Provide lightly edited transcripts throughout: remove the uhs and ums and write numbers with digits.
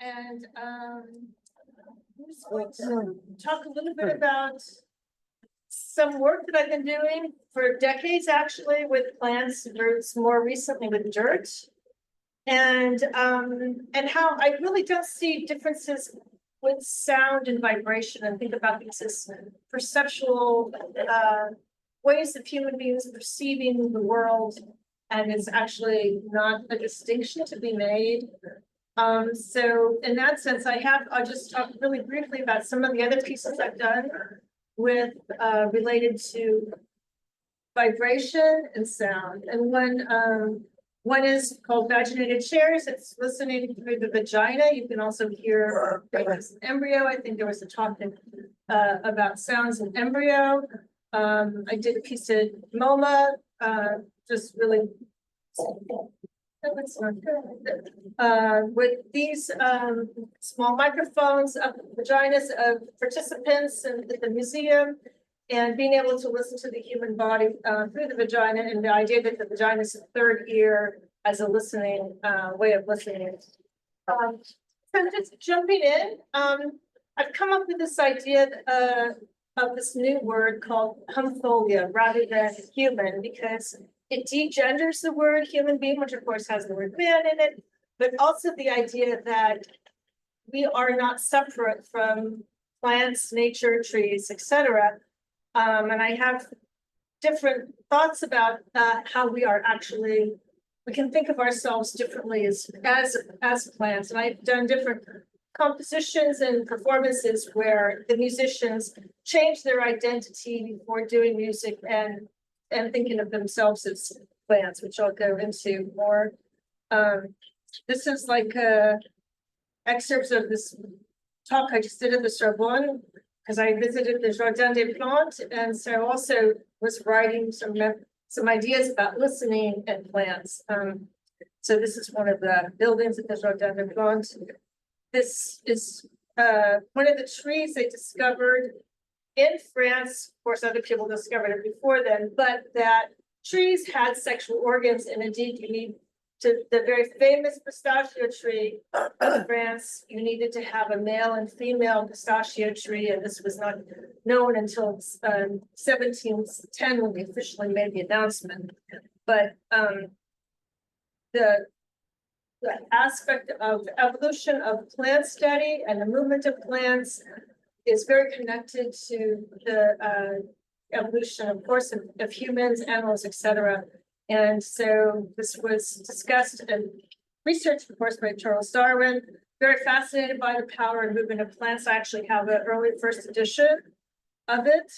and I'm just going to talk a little bit about some work that I've been doing for decades, actually, with plants, roots, more recently with dirt, and how I really don't see differences with sound and vibration, and think about these as perceptual ways of human beings perceiving the world, and it's actually not a distinction to be made. So in that sense, I'll just talk really briefly about some of the other pieces I've done with related to vibration and sound. And one is called vaginated chairs. It's listening through the vagina. You can also hear an embryo. I think there was a talk about sounds in embryo. I did a piece at MoMA, just really with these small microphones up the vaginas of participants in the museum, and being able to listen to the human body through the vagina, and the idea that the vagina is a third ear as a listening way of listening. So just jumping in, I've come up with this idea of this new word called humpholia rather than human, because it degenders the word human being, which of course has the word man in it, but also the idea that we are not separate from plants, nature, trees, etc. And I have different thoughts about how we are actually, we can think of ourselves differently as plants. And I've done different compositions and performances where the musicians change their identity before doing music and thinking of themselves as plants, which I'll go into more. This is like excerpts of this talk I just did at the Sorbonne, because I visited the Jardin des Plantes, and so also was writing some ideas about listening and plants. So this is one of the buildings at the Jardin des Plantes. This is one of the trees they discovered in France. Of course, other people discovered it before then, but that trees had sexual organs, and indeed you need to, the very famous pistachio tree in France, you needed to have a male and female pistachio tree, and this was not known until 1710 when we officially made the announcement. But the aspect of evolution of plant study and the movement of plants is very connected to the evolution, of course, of humans, animals, etc. And so this was discussed and researched, of course, by Charles Darwin. Very fascinated by the power and movement of plants. I actually have an early first edition of it.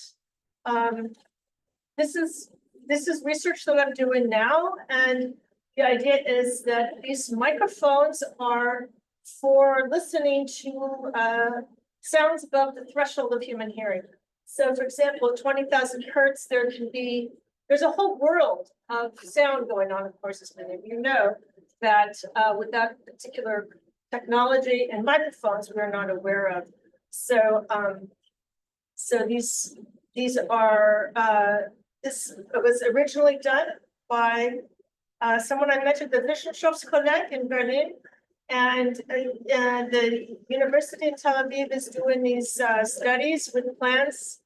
This is research that I'm doing now, and the idea is that these microphones are for listening to sounds above the threshold of human hearing. So, for example, at 20,000 hertz, there's a whole world of sound going on. Of course, as many of you know, that with that particular technology and microphones, we're not aware of. So, so these are this was originally done by someone I met at the Wissenschaftskolleg in Berlin, and the university in Tel Aviv is doing these studies with plants,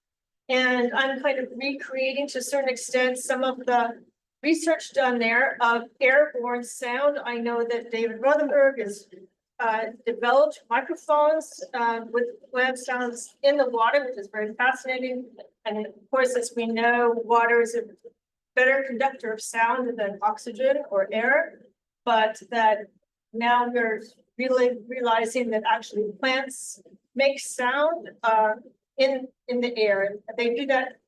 and I'm kind of recreating to a certain extent some of the research done there of airborne sound. I know that David Rothenberg has developed microphones with plant sounds in the water, which is very fascinating. And of course, as we know, water is a better conductor of sound than oxygen or air, but that now we're really realizing that actually plants make sound in the air. They do that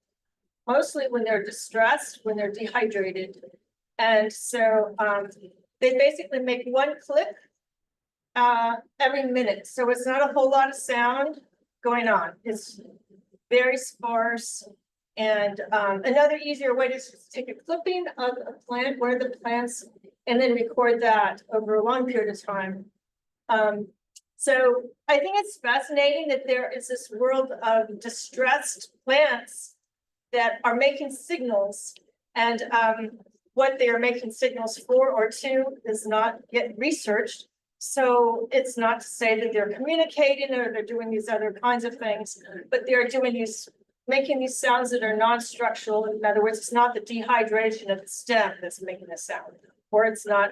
mostly when they're distressed, when they're dehydrated. And so they basically make one click every minute. So it's not a whole lot of sound going on. It's very sparse. And another easier way to take a clipping of a plant, one of the plants, and then record that over a long period of time. So I think it's fascinating that there is this world of distressed plants that are making signals. And what they are making signals for or to is not yet researched. So it's not to say that they're communicating or they're doing these other kinds of things, but they're doing these, making these sounds that are non-structural. In other words, it's not the dehydration of the stem that's making the sound, or it's not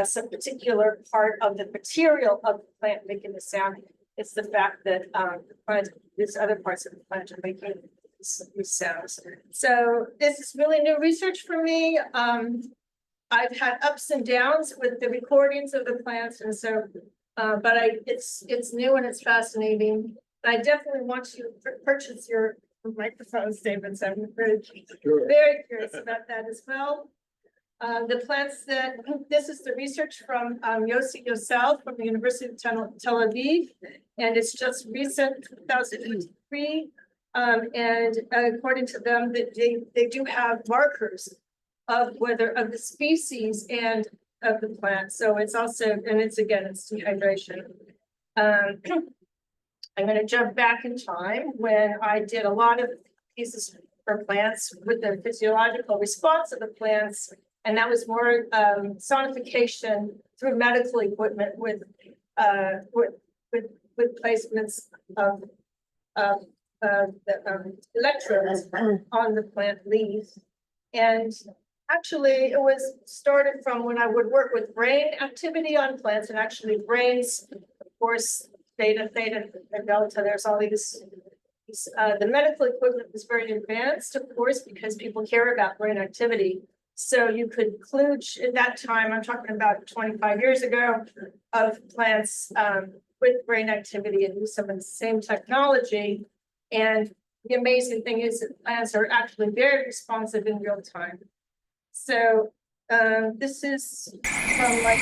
some particular part of the material of the plant making the sound. It's the fact that these other parts of the plant are making these sounds. So this is really new research for me. I've had ups and downs with the recordings of the plants, and so, but it's new and it's fascinating. I definitely want to purchase your microphones, David. So I'm very curious about that as well. The plants that this is the research from Yossi Yosel from the University of Tel Aviv, and it's just recent 2023. And according to them, that they do have markers of whether of the species and of the plant. So it's also, and it's again, it's dehydration. I'm going to jump back in time when I did a lot of pieces for plants with the physiological response of the plants, and that was more sonification through medical equipment with placements of electrodes on the plant leaves. And actually, it was started from when I would work with brain activity on plants, and actually brains, of course, theta, and delta. There's all these. The medical equipment was very advanced, of course, because people care about brain activity. So you could kludge at that time. I'm talking about 25 years ago, of plants with brain activity and use some of the same technology. And the amazing thing is that plants are actually very responsive in real time. So this is from like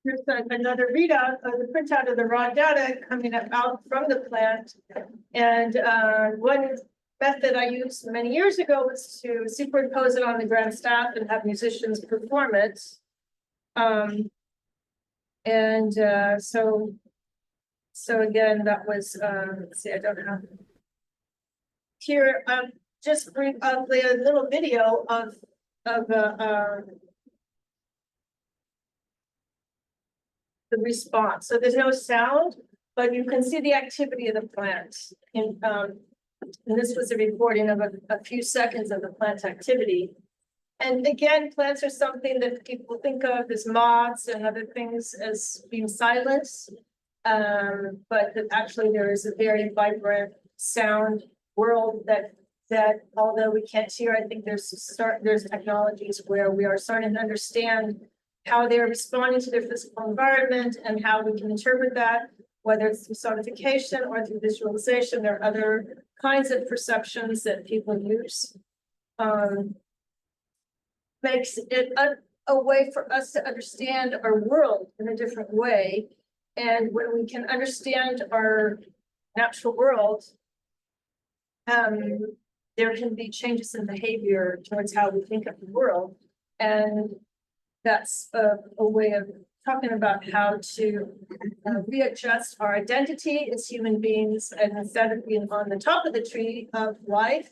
here's another readout of the printout of the raw data coming out from the plant. And one method I used many years ago was to superimpose it on the grand staff and have musicians perform it. So again, that was, let's see, I don't have here, just bring up a little video of the response. So there's no sound, but you can see the activity of the plant. And this was a recording of a few seconds of the plant activity. And again, plants are something that people think of as moths and other things as being silent. But that actually there is a very vibrant sound world that although we can't hear, I think there's technologies where we are starting to understand how they're responding to their physical environment and how we can interpret that, whether it's through sonification or through visualization. There are other kinds of perceptions that people use. Makes it a way for us to understand our world in a different way. And when we can understand our natural world, there can be changes in behavior towards how we think of the world. And that's a way of talking about how to readjust our identity as human beings, and instead of being on the top of the tree of life,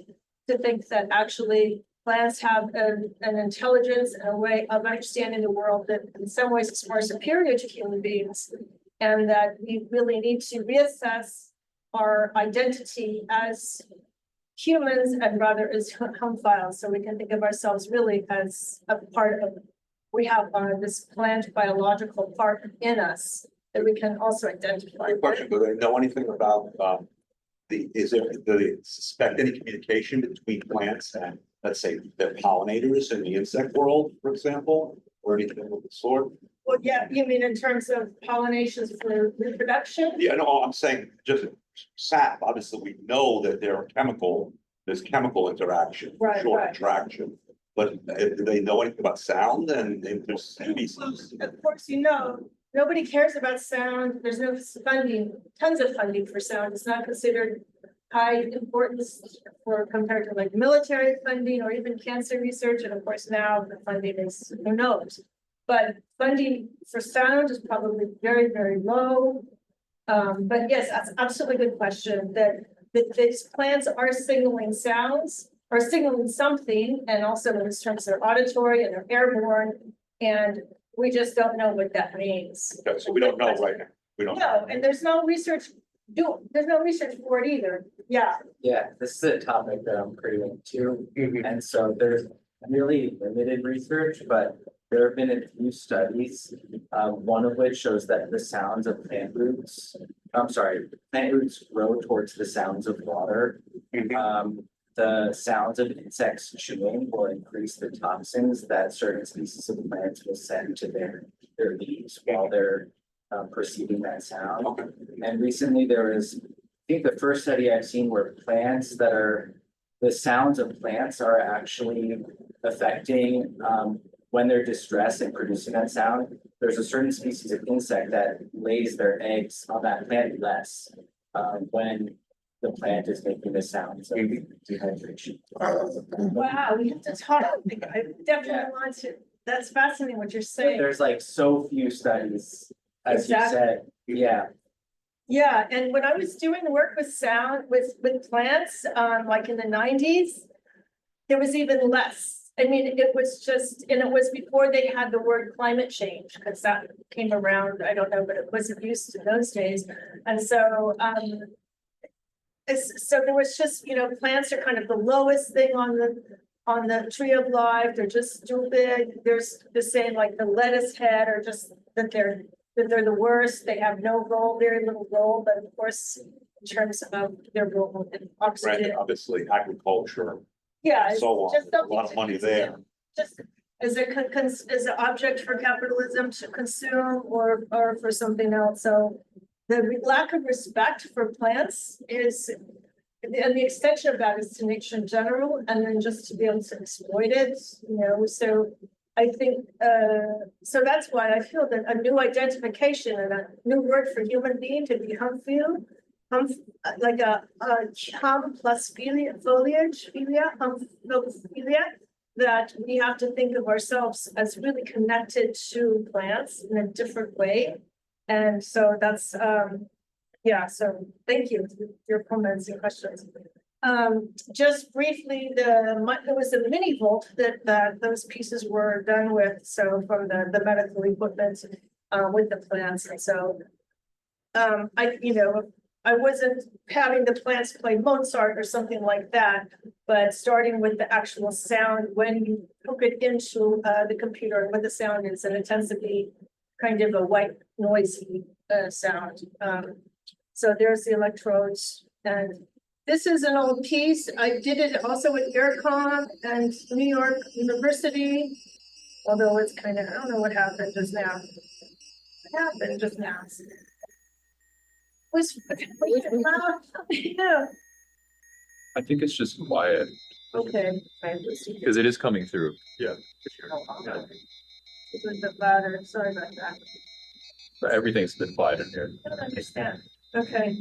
to think that actually plants have an intelligence and a way of understanding the world that in some ways is more superior to human beings, and that we really need to reassess our identity as humans and rather as homophiles, so we can think of ourselves really as a part of, we have this plant biological part in us that we can also identify. Good question, do they know anything about do they suspect any communication between plants and, let's say, the pollinators in the insect world, for example, or anything of the sort? Well, yeah, you mean in terms of pollinations for reproduction? Yeah, no, I'm saying just sap. Obviously, we know that there's chemical interaction, for Right, sure, right. attraction. But do they know anything about sound and there's species? Of course, you know, nobody cares about sound. There's no funding, tons of funding for sound. It's not considered high importance for compared to like military funding or even cancer research. And of course, now the funding is who knows. But funding for sound is probably very, very low. But yes, that's absolutely good question that these plants are signaling sounds or signaling something, and also in terms of auditory and they're airborne, and we just don't know what that means. Okay, so we don't know right now. We don't know. No, and there's no research for it either. Yeah, Yeah, this is a topic that I'm pretty into, and so there's really limited research, but there have been a few studies, one of which shows that the sounds of plant roots grow towards the sounds of water. The sounds of insects chewing will increase the toxins that certain species of plants will send to their leaves while they're perceiving that sound. Okay. And recently there was, I think the first study I've seen where the sounds of plants are actually affecting when they're distressed and producing that sound. There's a certain species of insect that lays their eggs on that plant less when the plant is making the sounds of dehydration. wow, we have to talk. I definitely want to. That's fascinating what you're saying. There's like so few studies, as you Exactly. said, yeah. Yeah, and when I was doing work with sound with plants, like in the 90s, there was even less. I mean, it was just, and it was before they had the word climate change, because that came around, I don't know, but it wasn't used in those days. And so, so there was just, you know, plants are kind of the lowest thing on the tree of life. They're just stupid. There's the saying like the lettuce head, or just that they're the worst. They have no role, very little role, but of course, in terms of their role in oxygen. Granted, obviously, agriculture, Yeah, and it's so on, just there's a lot of money there. Just as an object for capitalism to consume or for something else. So the lack of respect for plants is, and the extension of that is to nature in general, and then just to be able to exploit it, you know, so I think, so that's why I feel that a new identification and a new word for human being to be like a hum plus foliage, that we have to think of ourselves as really connected to plants in a different way. And so that's, yeah, so thank you for your comments and questions. Just briefly, there was a mini volt that those pieces were done with, so from the medical equipment with the plants. And so I wasn't having the plants play Mozart or something like that, but starting with the actual sound when you hook it into the computer, what the sound is, and it tends to be kind of a white noisy sound. So there's the electrodes, and this is an old piece. I did it also with Aircom and New York University, although it's kind of, I don't know what happened just now. What happened just now? Was loud. Yeah. I think it's just quiet Okay. because it is coming through. Yeah. It's a bit louder. Sorry about that. But everything's been quiet in here. I don't understand. Okay.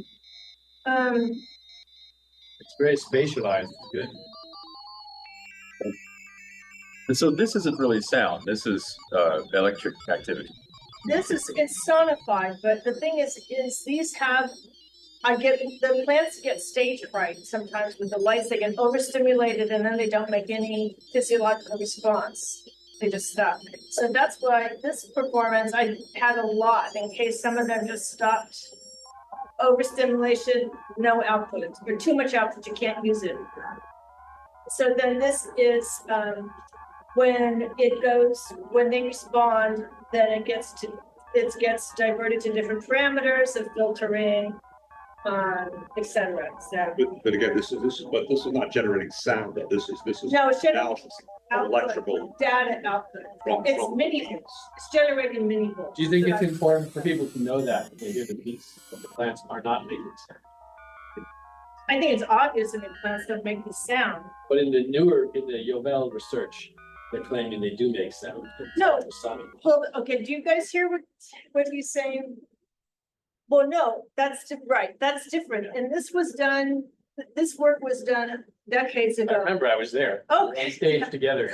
It's very spatialized. Good. And so this isn't really sound. This is electric activity. this is, it's sonified, but the thing is these have, the plants get stage fright sometimes with the lights, they get overstimulated and then they don't make any physiological response. They just stop. So that's why this performance, I had a lot in case some of them just stopped. Overstimulation, no output, or too much output, you can't use it. So then this is when they respond, then it gets diverted to different parameters of filtering, etc. So But again, this is not generating sound, though. This is no, it's analysis of output, electrical. data output. from- It's from- mini volts. It's generating mini volts. Do you think it's important for people to know that when they hear the piece, that the plants are not making sound? I think it's obvious that the plants don't make the sound. But in the Yovel research, they're claiming they do make sound. No. Sonic. Hold, okay, do you guys hear what he's saying? Well, no, right, that's different. And this work was done decades I ago. remember I was there. We were Okay. on stage together.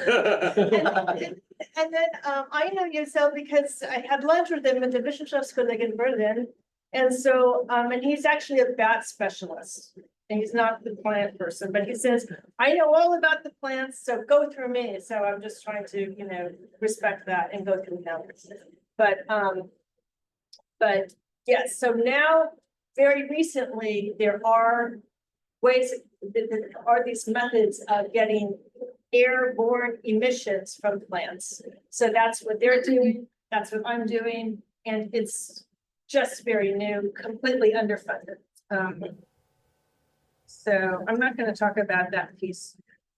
And then I know Yosel because I had lunch with him at the Wissenschaftskolleg in Berlin. And so, and he's actually a bat specialist. And he's not the plant person, but he says, I know all about the plants, so go through me. So I'm just trying to, respect that and go through him. But yes, so now, very recently, there are ways, there are these methods of getting airborne emissions from plants. So that's what they're doing, that's what I'm doing, and it's just very new, completely underfunded. So I'm not going to talk about that piece.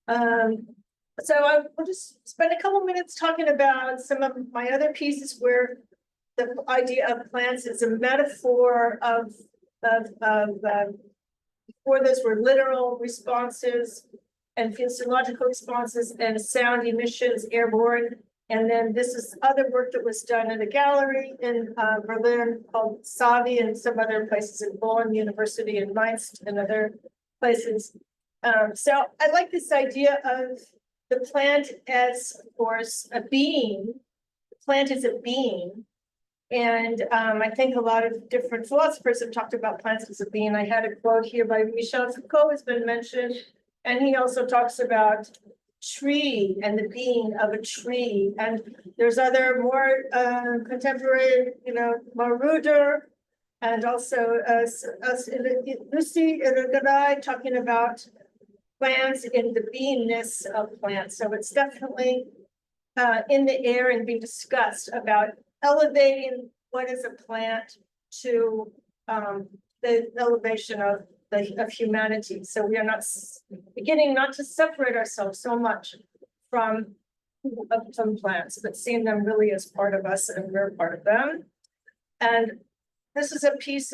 So I will just spend a couple minutes talking about some of my other pieces where the idea of plants is a metaphor of before those were literal responses and physiological responses and sound emissions airborne. And then this is other work that was done at a gallery in Berlin called Savi and some other places in Bonn University and Mainz and other places. So I like this idea of the plant as, of course, a being. The plant is a being. And I think a lot of different philosophers have talked about plants as a being. I had a quote here by Michel Foucault has been mentioned. And he also talks about tree and the being of a tree. And there's other more contemporary, Maruder, and also Lucy Garay talking about plants in the beingness of plants. So it's definitely in the air and being discussed about elevating what is a plant to the elevation of humanity. So we are not beginning not to separate ourselves so much from plants, but seeing them really as part of us and we're part of them. And this is a piece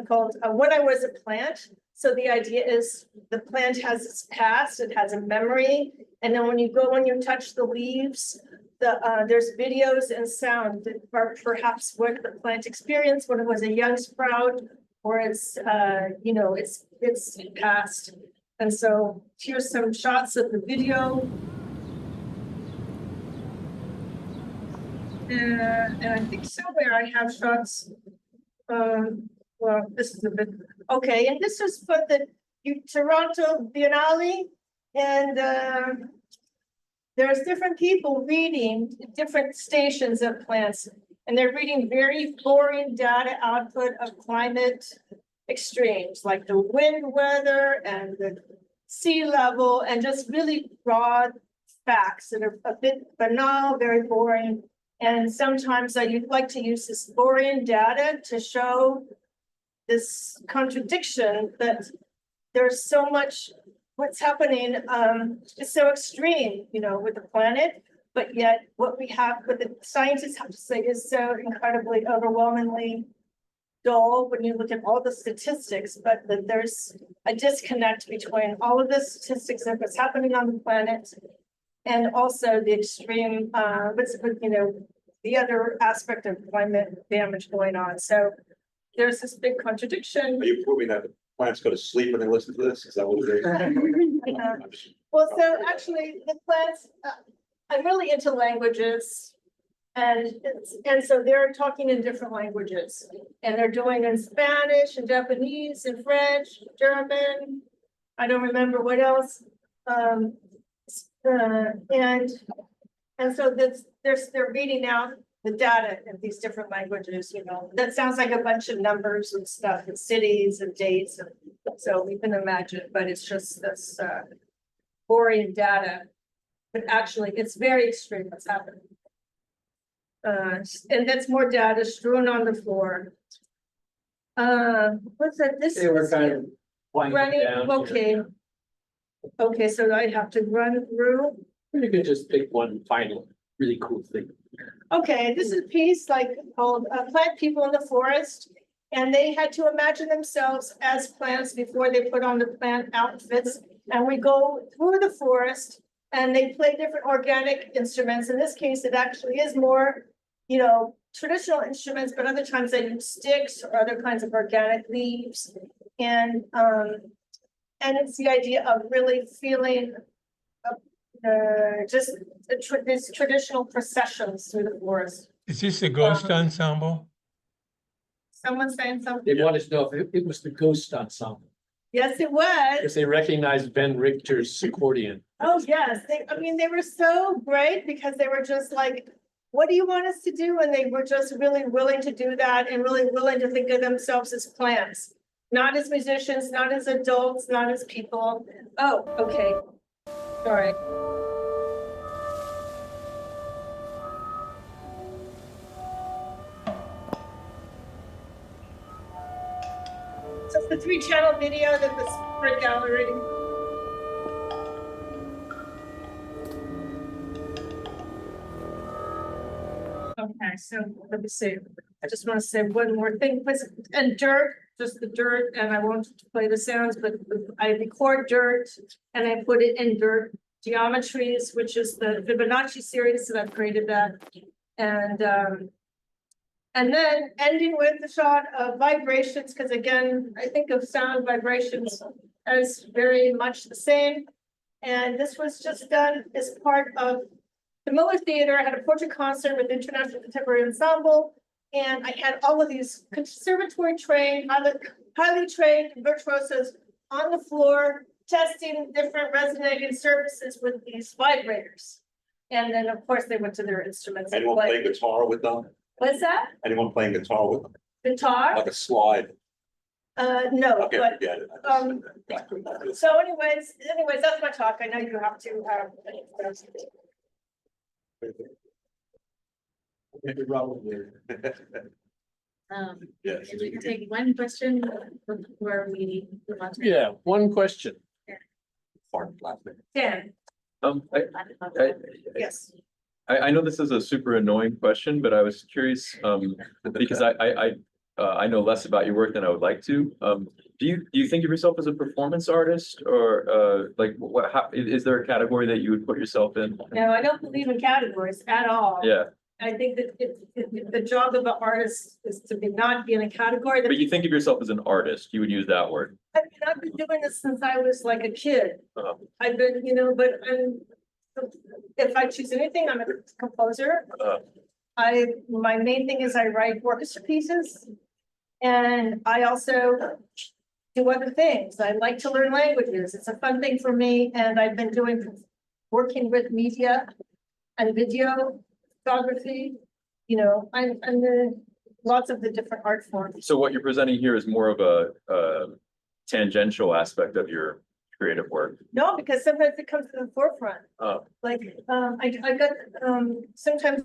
called When I Was a Plant. So the idea is the plant has its past, it has a memory, and then when you go and you touch the leaves, there's videos and sound that are perhaps what the plant experienced when it was a young sprout, or it's past. And so here's some shots of the video. And I think somewhere I have shots. Well, this is a bit, okay, and this is for the Toronto Biennale, and there's different people reading different stations of plants, and they're reading very boring data output of climate extremes, like the wind weather and the sea level, and just really broad facts that are a bit banal, very boring. And sometimes I'd like to use this boring data to show this contradiction that there's so much what's happening is so extreme, with the planet, but yet what the scientists have to say is so incredibly overwhelmingly dull when you look at all the statistics, but that there's a disconnect between all of the statistics of what's happening on the planet and also the extreme, the other aspect of climate damage going on. So there's this big contradiction. Are you proving that the plants go to sleep when they listen to this? Is that what it is? Well, so actually the plants, I'm really into languages And so they're talking in different languages, and they're doing in Spanish and Japanese and French, German. I don't remember what else. And so they're reading out the data in these different languages, you know, that sounds like a bunch of numbers and stuff, and cities and dates, and so we can imagine, but it's just this boring data. But actually, it's very extreme what's happening. And that's more data strewn on the floor. What's that? This They were is kind of winding running, down. okay. Okay, so I have to run through. You could just pick one final really cool thing. Okay, this is a piece like called Plant People in the Forest. And they had to imagine themselves as plants before they put on the plant outfits. And we go through the forest and they play different organic instruments. In this case, it actually is more, you know, traditional instruments, but other times they use sticks or other kinds of organic leaves. And it's the idea of really feeling just these traditional processions through the forest. Is this a ghost ensemble? Someone saying something? They wanted to know if it was the ghost ensemble, Yes, it was. because they recognized Ben Richter's accordion. Oh, yes. They were so great because they were just like, what do you want us to do? And they were just really willing to do that and really willing to think of themselves as plants, not as musicians, not as adults, not as people. Oh, okay. Sorry. So it's the 3-channel video that was for gallery. Okay, so let me see. I just want to say one more thing, and dirt, just the dirt, and I won't play the sounds, but I record dirt and I put it in dirt geometries, which is the Fibonacci series that I've created that. And then ending with the shot of vibrations, because again, I think of sound vibrations as very much the same. And this was just done as part of the Miller Theater. I had a portrait concert with International Contemporary Ensemble. And I had all of these conservatory trained, highly trained virtuosos on the floor, testing different resonating surfaces with these vibrators. And then, of course, they went to their instruments. and Anyone played. play guitar with them? What's that? Anyone playing guitar with them? Guitar? Like a slide? No, Okay, but, forget it. so anyways, that's my talk. I know you have to, Maybe Robert Yes. If we can take one question before we move on to. Yeah, one question. Fart laughing. Dan, yes. I know this is a super annoying question, but I was curious, because I know less about your work than I would like to. Do you think of yourself as a performance artist, or like how is there a category that you would put yourself in? No, I don't believe in categories at all. Yeah, I think that the job of an artist is to not be in a category. but you think of yourself as an artist, you would use that word. I've been doing this since I was like a kid. Uh-huh. I've been, but if I choose anything, I'm a composer. My main thing is I write orchestra pieces. And I also do other things. I like to learn languages. It's a fun thing for me. And I've been working with media and video photography, and lots of the different art forms. So what you're presenting here is more of a tangential aspect of your creative work. No, because sometimes it comes to the forefront. Oh. Like, I got, sometimes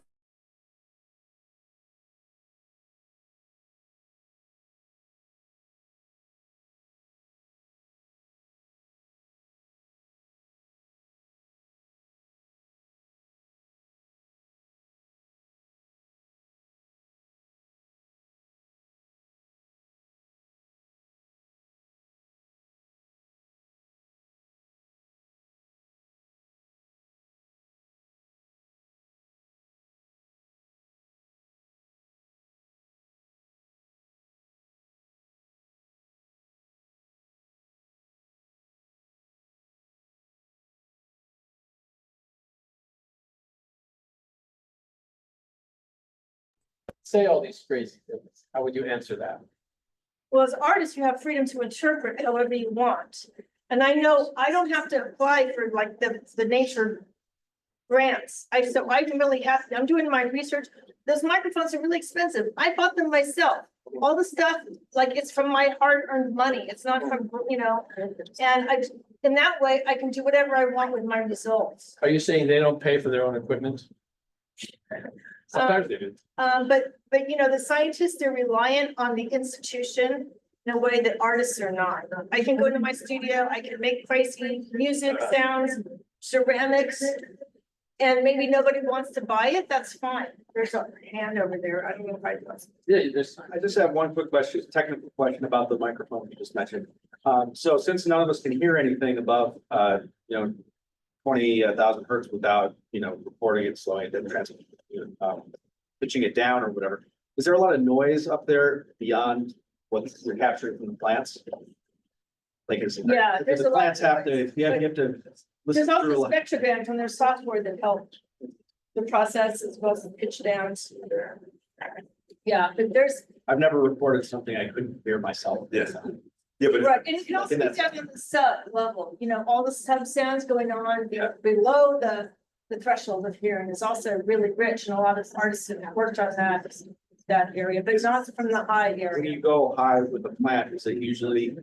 say all these crazy things, how would you answer that? Well, as artists, you have freedom to interpret however you want. And I know I don't have to apply for like the nature grants. So I can really have, I'm doing my research. Those microphones are really expensive. I bought them myself. All the stuff, like it's from my hard-earned money. It's not from, and in that way, I can do whatever I want with my results. Are you saying they don't pay for their own equipment? Sometimes they do. But the scientists, they're reliant on the institution in a way that artists are not. I can go into my studio, I can make crazy music, sounds, ceramics, and maybe nobody wants to buy it, that's fine. There's a hand over there, I don't know if I was. Yeah, there's, I just have one quick question, technical question about the microphone you just mentioned. So since none of us can hear anything above, 20,000 hertz without, recording it, slowing it, then pitching it down or whatever, is there a lot of noise up there beyond what you're capturing from the plants? Like, Yeah, there's the a lot plants of have noise. to, you have to There's listen through a also lot. spectra bands and there's software that help the process as well as the pitch downs. Yeah, but there's, I've never recorded something I couldn't hear myself. Yes. Yeah, but right, and it can also be down on the sub level, all the sub sounds going on below the threshold of hearing is also really rich, and a lot of artists have worked on that area, but not from the high When area. you go high with the plant, is it usually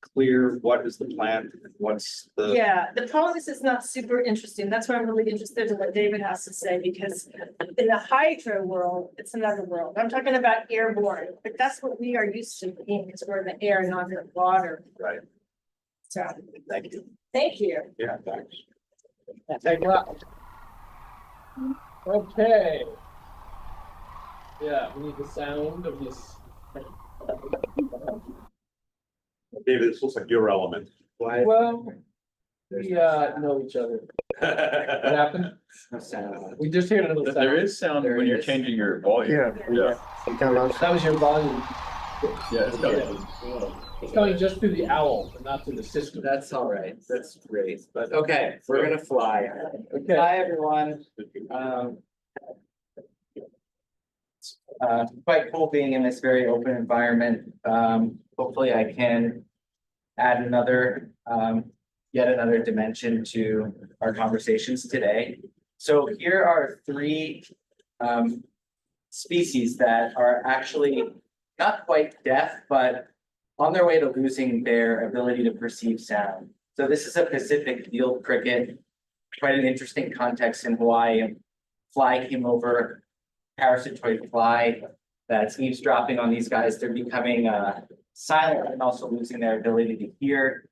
clear what is the plant and what's the? Yeah, the pollinus is not super interesting. That's why I'm really interested in what David has to say, because in the hydro world, it's another world. I'm talking about airborne, but that's what we are used to being, because we're in the air, not in the water. Right. So, Thank you. thank you. Yeah, thanks. thank you. Okay. Yeah, we need the sound of this. David, this looks like your element. Well, we know each other. What happened? We just heard another sound. There is sound There when you're is. changing your volume. Yeah. That was your volume. Yeah, it's coming. It's coming just through the owl, but not through the system. That's all right. That's great. But okay, we're gonna fly. Okay. Hi, everyone. Quite cool being in this very open environment. Hopefully I can add yet another dimension to our conversations today. So here are three species that are actually not quite deaf, but on their way to losing their ability to perceive sound. So this is a Pacific field cricket, quite an interesting context in Hawaii. A fly came over, parasitoid fly that's eavesdropping on these guys. They're becoming silent and also losing their ability to hear.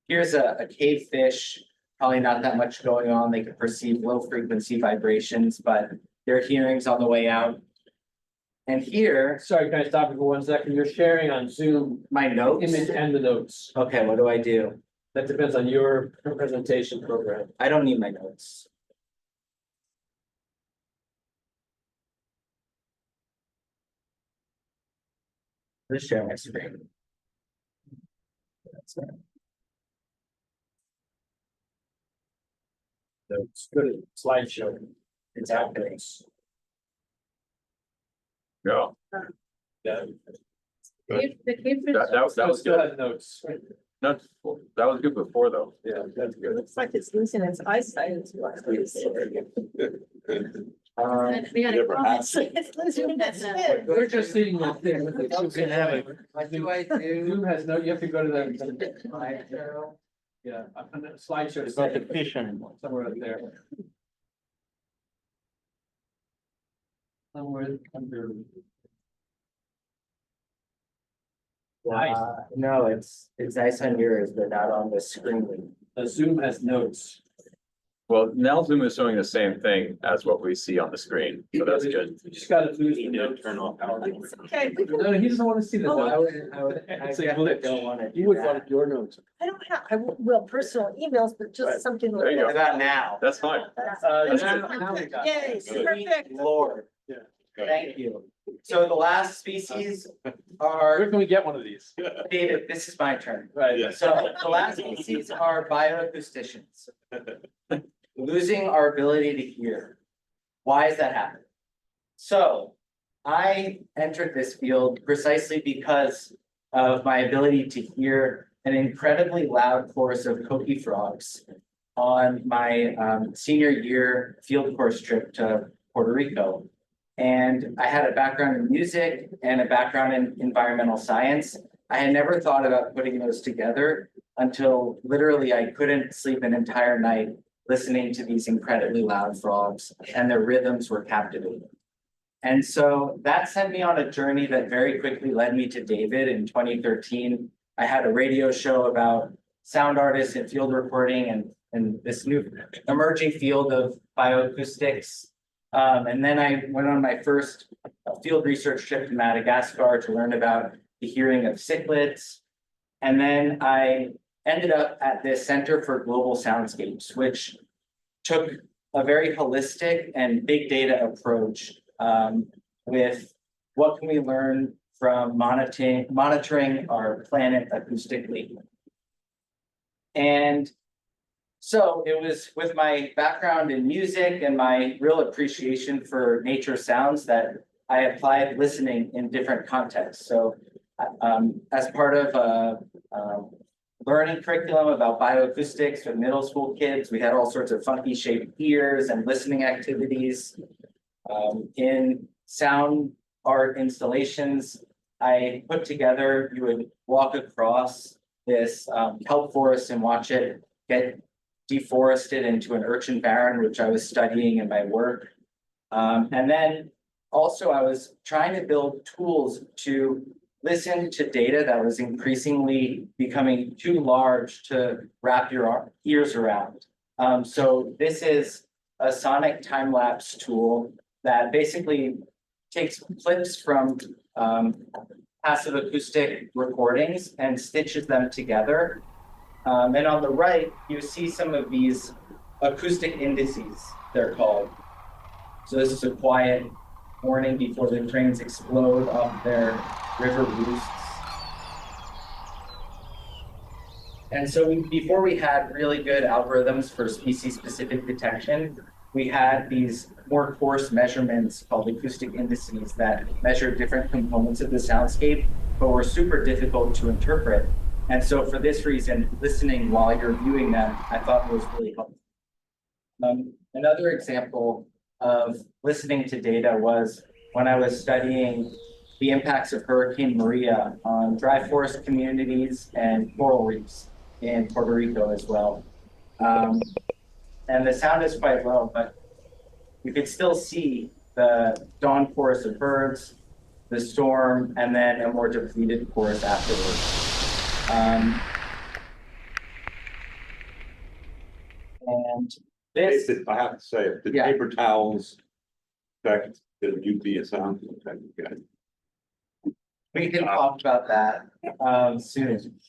Here's a cave fish, probably not that much going on. They can perceive low frequency vibrations, but their hearing's on the way out. And here, Sorry, can I stop you for 1 second? You're sharing on Zoom my notes. image and the notes. Okay, what do I do? That depends on your presentation program. I don't need my notes. Let's share my screen. It's good slideshow. It's happening. Yeah. Yeah. The cave fish That was Still good. has notes. Not, that was good before though. Yeah, that's good. looks like it's losing its eyesight as well. We had a It's losing its vision. We're just seeing that thing. with the- What do I do? Zoom has no, you have to go to the. Yeah, up on the slideshow. It's not the fish anymore. Somewhere up there. Somewhere under. Nice. No, it's nice on yours, but not on the screen. The Zoom has notes. Well, now Zoom is showing the same thing as what we see on the screen, so that's good. You just gotta lose the notes. Turn off. Okay, we can- No, he doesn't want to see the Oh, notes. I It's a definitely glitch. don't want to You do would that. want your notes. I don't have, well, personal emails, but Right. just something There you like What go. that. about now? That's fine. Now we got it. Yay, perfect. Lord. Yeah. Thank you. So the last species Where are, can we get one of these? David, this is my turn. Right. Yes. So the last species are bioacousticians. Losing our ability to hear. Why is that happening? So I entered this field precisely because of my ability to hear an incredibly loud chorus of coqui frogs on my senior year field course trip to Puerto Rico. And I had a background in music and a background in environmental science. I had never thought about putting those together until literally I couldn't sleep an entire night listening to these incredibly loud frogs, and their rhythms were captivating. And so that sent me on a journey that very quickly led me to David in 2013. I had a radio show about sound artists and field recording and this new emerging field of bioacoustics. And then I went on my first field research trip to Madagascar to learn about the hearing of cichlids. And then I ended up at the Center for Global Soundscapes, which took a very holistic and big data approach with what can we learn from monitoring our planet acoustically. And so it was with my background in music and my real appreciation for nature sounds that I applied listening in different contexts. So as part of a learning curriculum about bioacoustics with middle school kids, we had all sorts of funky shaped ears and listening activities. In sound art installations, I put together, you would walk across this kelp forest and watch it get deforested into an urchin barren, which I was studying in my work. And then also I was trying to build tools to listen to data that was increasingly becoming too large to wrap your ears around. So this is a sonic time-lapse tool that basically takes clips from passive acoustic recordings and stitches them together. And on the right, you see some of these acoustic indices, they're called. So this is a quiet warning before the trains explode off their river roosts. And so before we had really good algorithms for species-specific detection, we had these more coarse measurements called acoustic indices that measure different components of the soundscape, but were super difficult to interpret. And so for this reason, listening while you're viewing them, I thought was really helpful. Another example of listening to data was when I was studying the impacts of Hurricane Maria on dry forest communities and coral reefs in Puerto Rico as well. And the sound is quite low, but you could still see the dawn chorus of birds, the storm, and then a more depleted chorus afterwards. And this, I have to say, the Yeah. paper towels affect the UV sound. we can talk about that soon.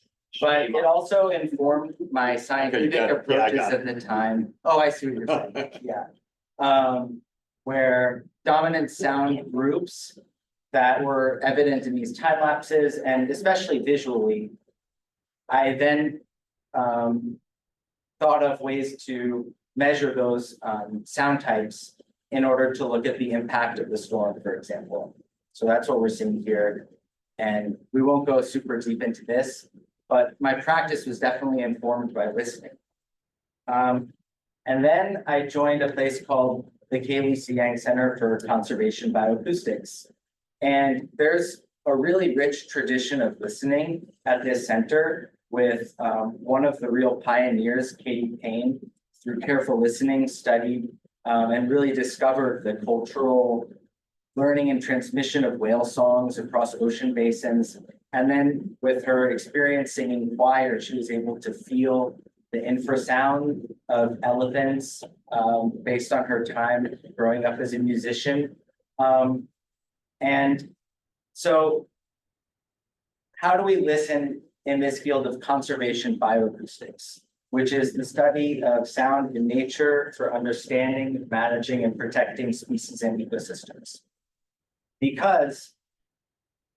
But it also informed my scientific Okay, yeah, I approaches got at the time. Oh, I see what you're saying, yeah. Where dominant sound groups that were evident in these time lapses and especially visually, I then thought of ways to measure those sound types in order to look at the impact of the storm, for example. So that's what we're seeing here. And we won't go super deep into this, but my practice was definitely informed by listening. And then I joined a place called the Kaylee Siang Center for Conservation Bioacoustics. And there's a really rich tradition of listening at this center with one of the real pioneers, Katie Payne, through careful listening, studied and really discovered the cultural learning and transmission of whale songs across ocean basins. And then with her experience singing choir, she was able to feel the infrasound of elephants based on her time growing up as a musician. And so how do we listen in this field of conservation bioacoustics, which is the study of sound in nature for understanding, managing, and protecting species and ecosystems? Because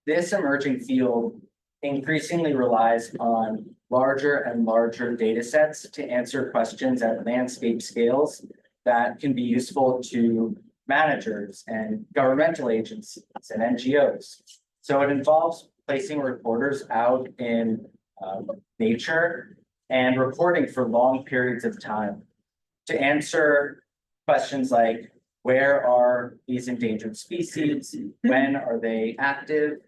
this emerging field increasingly relies on larger and larger data sets to answer questions at landscape scales that can be useful to managers and governmental agencies and NGOs. So it involves placing recorders out in nature and recording for long periods of time to answer questions like, where are these endangered species? When are they active?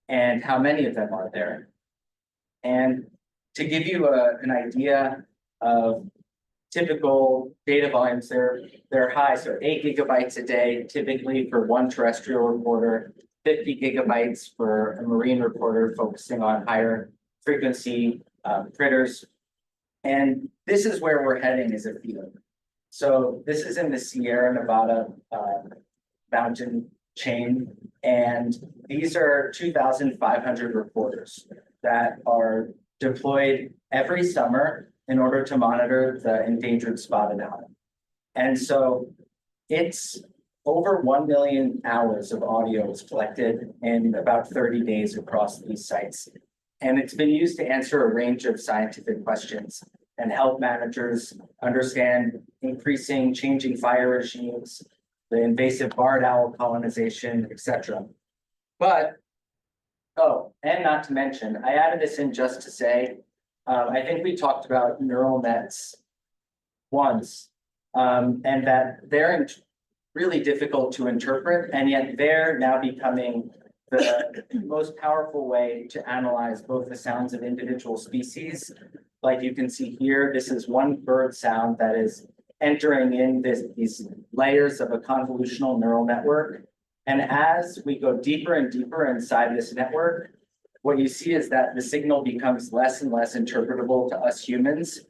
And how many of them are there? And to give you an idea of typical data volumes, they're high, so 8 gigabytes a day, typically for one terrestrial recorder, 50 gigabytes for a marine recorder focusing on higher frequency critters. And this is where we're heading as a field. So this is in the Sierra Nevada mountain chain, and these are 2,500 recorders that are deployed every summer in order to monitor the endangered spotted owl. And so it's over 1 million hours of audio is collected in about 30 days across these sites. And it's been used to answer a range of scientific questions and help managers understand changing fire regimes, the invasive barred owl colonization, etc. But, and not to mention, I added this in just to say, I think we talked about neural nets once, and that they're really difficult to interpret, and yet they're now becoming the most powerful way to analyze both the sounds of individual species. Like you can see here, this is one bird sound that is entering in these layers of a convolutional neural network. And as we go deeper and deeper inside this network, what you see is that the signal becomes less and less interpretable to us humans,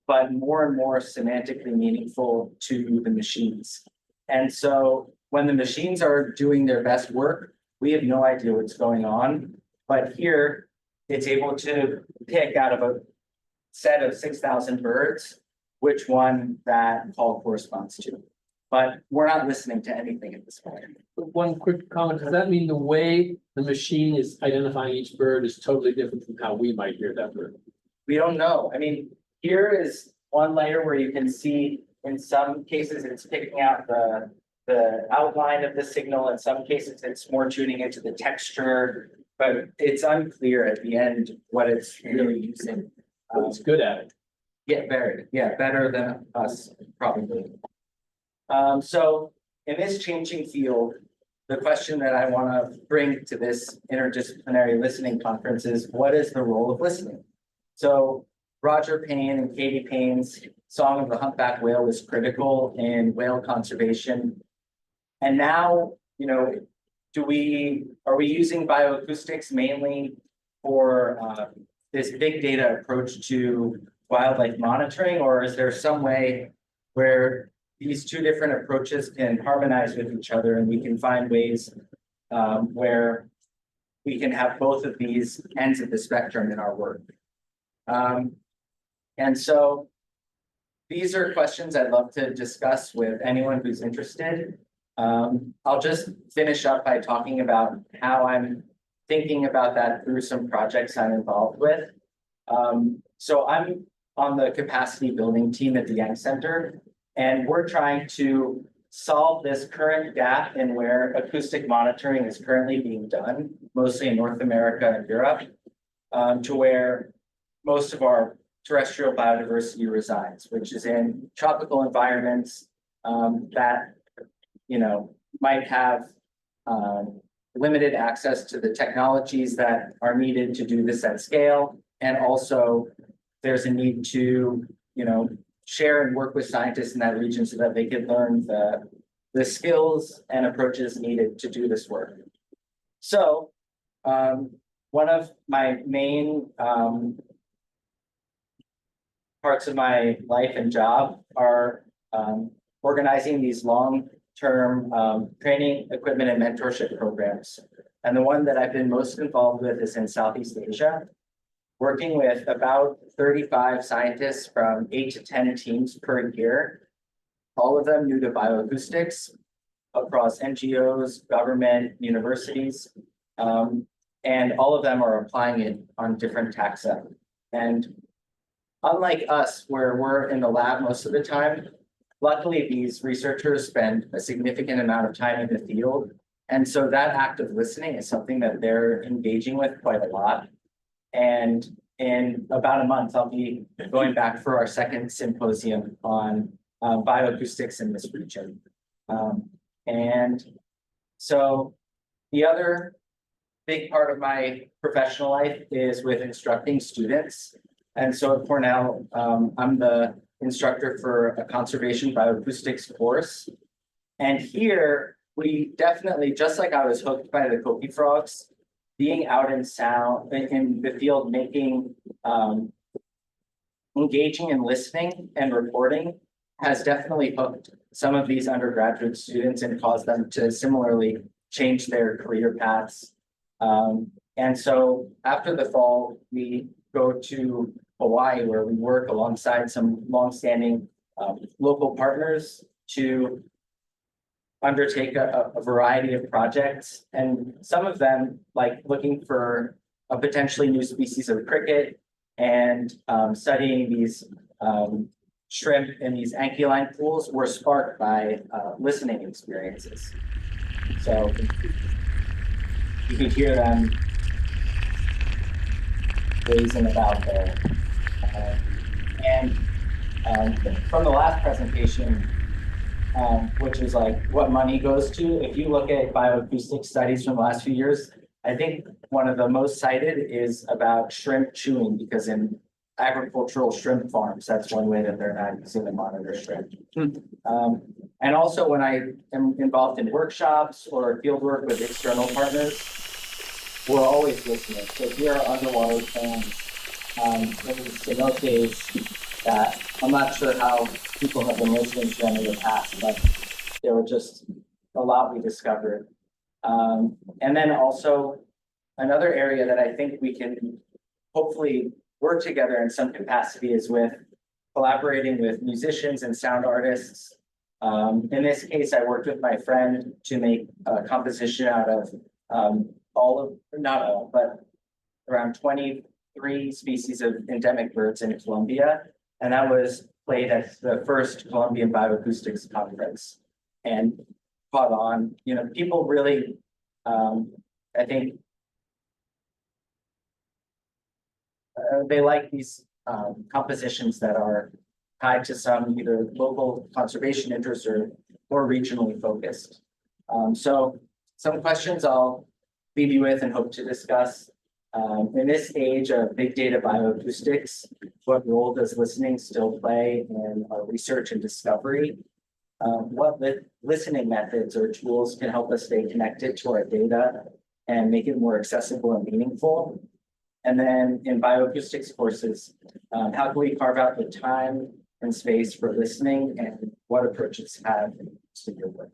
but more and more semantically meaningful to the machines. And so when the machines are doing their best work, we have no idea what's going on. But here, it's able to pick out of a set of 6,000 birds, which one that call corresponds to. But we're not listening to anything at this point. One quick comment, does that mean the way the machine is identifying each bird is totally different from how we might hear that bird? We don't know. I mean, here is one layer where you can see, in some cases, it's picking out the outline of the signal. In some cases, it's more tuning into the texture, but it's unclear at the end what it's really using. It's good at it. Yeah, better than us, probably. So in this changing field, the question that I want to bring to this interdisciplinary listening conference is, what is the role of listening? So Roger Payne and Katie Payne's Song of the Humpback Whale was critical in whale conservation. And now, are we using bioacoustics mainly for this big data approach to wildlife monitoring, or is there some way where these two different approaches can harmonize with each other and we can find ways where we can have both of these ends of the spectrum in our work? And so these are questions I'd love to discuss with anyone who's interested. I'll just finish up by talking about how I'm thinking about that through some projects I'm involved with. So I'm on the capacity building team at the Young Center, and we're trying to solve this current gap in where acoustic monitoring is currently being done, mostly in North America and Europe, to where most of our terrestrial biodiversity resides, which is in tropical environments that might have limited access to the technologies that are needed to do this at scale. And also there's a need to, share and work with scientists in that region so that they can learn the skills and approaches needed to do this work. So one of my main parts of my life and job are organizing these long-term training, equipment, and mentorship programs. And the one that I've been most involved with is in Southeast Asia, working with about 35 scientists from 8 to 10 teams per year, all of them new to bioacoustics across NGOs, government, universities, and all of them are applying it on different taxa. And unlike us, where we're in the lab most of the time, luckily, these researchers spend a significant amount of time in the field. And so that act of listening is something that they're engaging with quite a lot. And in about a month, I'll be going back for our second symposium on bioacoustics in this region. And so the other big part of my professional life is with instructing students. And so at Cornell, I'm the instructor for a conservation bioacoustics course. And here we definitely, just like I was hooked by the Koki frogs, being out in sound in the field, making engaging and listening and reporting has definitely hooked some of these undergraduate students and caused them to similarly change their career paths. And so after the fall, we go to Hawaii, where we work alongside some longstanding local partners to undertake a variety of projects. And some of them, like looking for a potentially new species of cricket and studying these shrimp in these ankyline pools, were sparked by listening experiences. So you could hear them grazing about there. From the last presentation, which is like what money goes to, if you look at bioacoustic studies from the last few years, I think one of the most cited is about shrimp chewing, because in agricultural shrimp farms, that's one way that they're not using to monitor shrimp. And also when I am involved in workshops or field work with external partners, we're always listening. So here are underwater plants, cenotes that I'm not sure how people have been listening to them in the past, but there were just a lot we discovered. And then also another area that I think we can hopefully work together in some capacity is with collaborating with musicians and sound artists. In this case, I worked with my friend to make a composition out of not all, but around 23 species of endemic birds in Colombia. And that was played at the first Colombian Bioacoustics conference and caught on. You know, people really, I think, they like these compositions that are tied to some either local conservation interest or more regionally focused. So some questions I'll leave you with and hope to discuss. In this age of big data bioacoustics, what role does listening still play in our research and discovery? What listening methods or tools can help us stay connected to our data and make it more accessible and meaningful? And then in bioacoustics courses, how can we carve out the time and space for listening, and what approaches have to your work?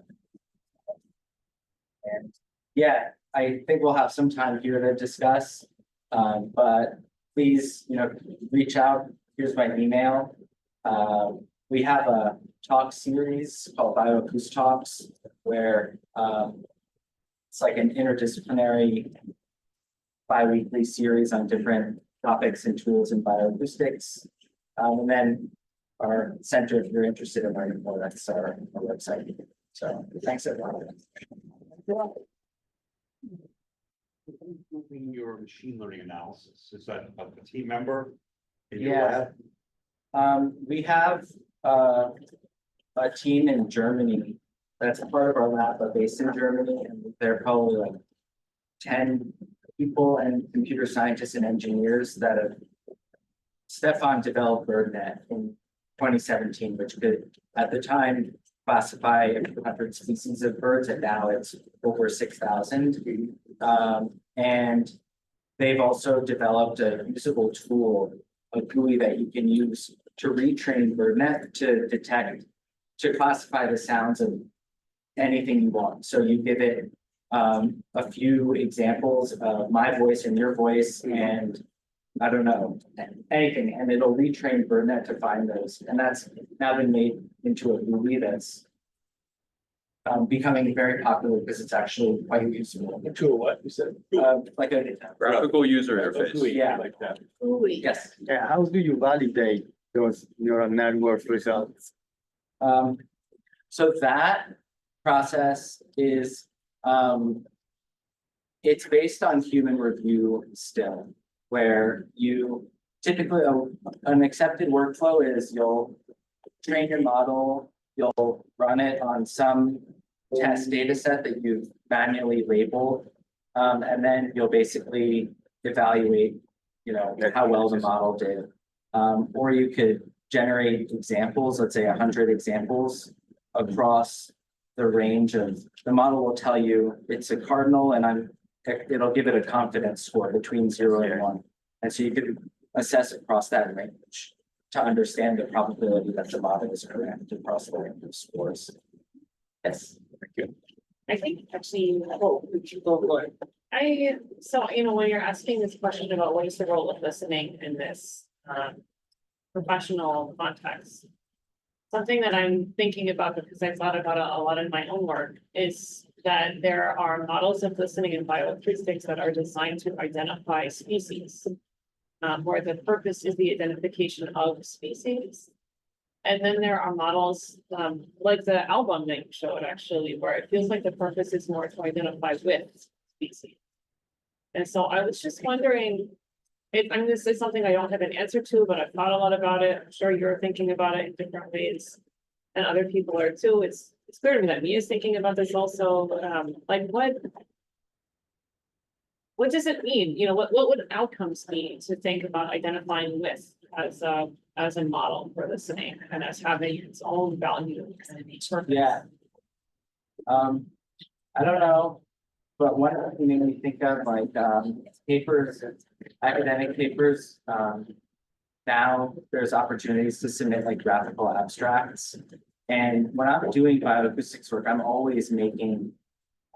And yeah, I think we'll have some time here to discuss, but please, reach out. Here's my email. We have a talk series called Bioacoust Talks, where it's like an interdisciplinary bi-weekly series on different topics and tools in bioacoustics. And then our center, if you're interested in learning more, that's our website. So thanks, everyone. Doing your machine learning analysis, is that a team member in your Yeah. lab? We have a team in Germany that's part of our lab, but based in Germany, and they're probably like 10 people and computer scientists and engineers that have. Stefan developed BirdNet in 2017, which could, at the time, classify a few hundred species of birds, and now it's over 6,000. And they've also developed a usable tool, a GUI that you can use to retrain BirdNet to classify the sounds of anything you want. So you give it a few examples of my voice and your voice, and I don't know, anything, and it'll retrain BirdNet to find those. And that's now been made into a GUI that's becoming very popular because it's actually quite useful. To a what you said? Like a Graphical user interface. Yeah. Like that. Yes. Yeah, how do you validate those neural network results? So that process is, it's based on human review still, where you typically, an accepted workflow is you'll train your model, you'll run it on some test data set that you've manually labeled. And then you'll basically evaluate, how well the model did. Or you could generate examples, let's say 100 examples across the range of, the model will tell you it's a cardinal and it'll give it a confidence score between 0 and 1. And so you could assess across that range to understand the probability that the model is correct across the range of scores. Yes. I think actually, so, when you're asking this question about what is the role of listening in this professional context. Something that I'm thinking about, because I've thought about it a lot in my own work, is that there are models of listening in bioacoustics that are designed to identify species. Where the purpose is the identification of species. And then there are models, like the album that you showed actually, where it feels like the purpose is more to identify with species. And so I was just wondering, this is something I don't have an answer to, but I've thought a lot about it. I'm sure you're thinking about it in different ways. And other people are too. It's clear to me that Miya is thinking about this also. What does it mean? What would outcomes mean to think about identifying with as a model for listening and as having its own value? Yeah. I don't know, but one thing made me think of papers, academic papers. Now there's opportunities to submit graphical abstracts. And when I'm doing bioacoustics work, I'm always making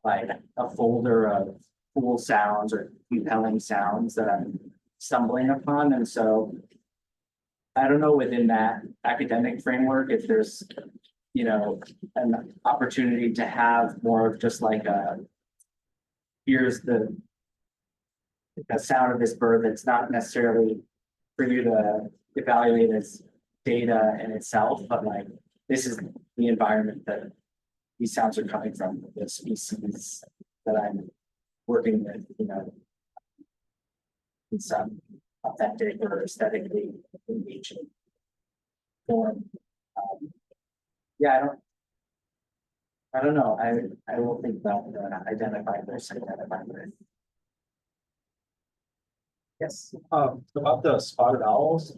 a folder of cool sounds or compelling sounds that I'm stumbling upon. And so I don't know within that academic framework if there's, an opportunity to have more of just here's the sound of this bird that's not necessarily for you to evaluate as data in itself, but this is the environment that these sounds are coming from, the species that I'm working with, in some authentic or aesthetically engaging form. I don't know. I will think about identify versus identify with. Yes. About the spotted owls,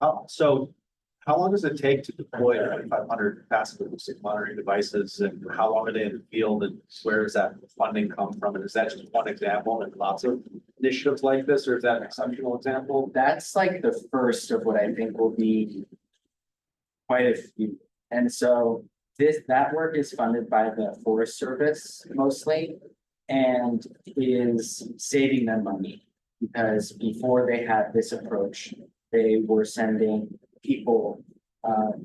how long does it take to deploy 2,500 passive acoustic monitoring devices, and how long are they in the field, and where does that funding come from? And is that just one example and lots of initiatives like this, or is that an exceptional example? That's the first of what I think will be quite a few. And so that work is funded by the Forest Service mostly, and is saving them money, because before they had this approach, they were sending people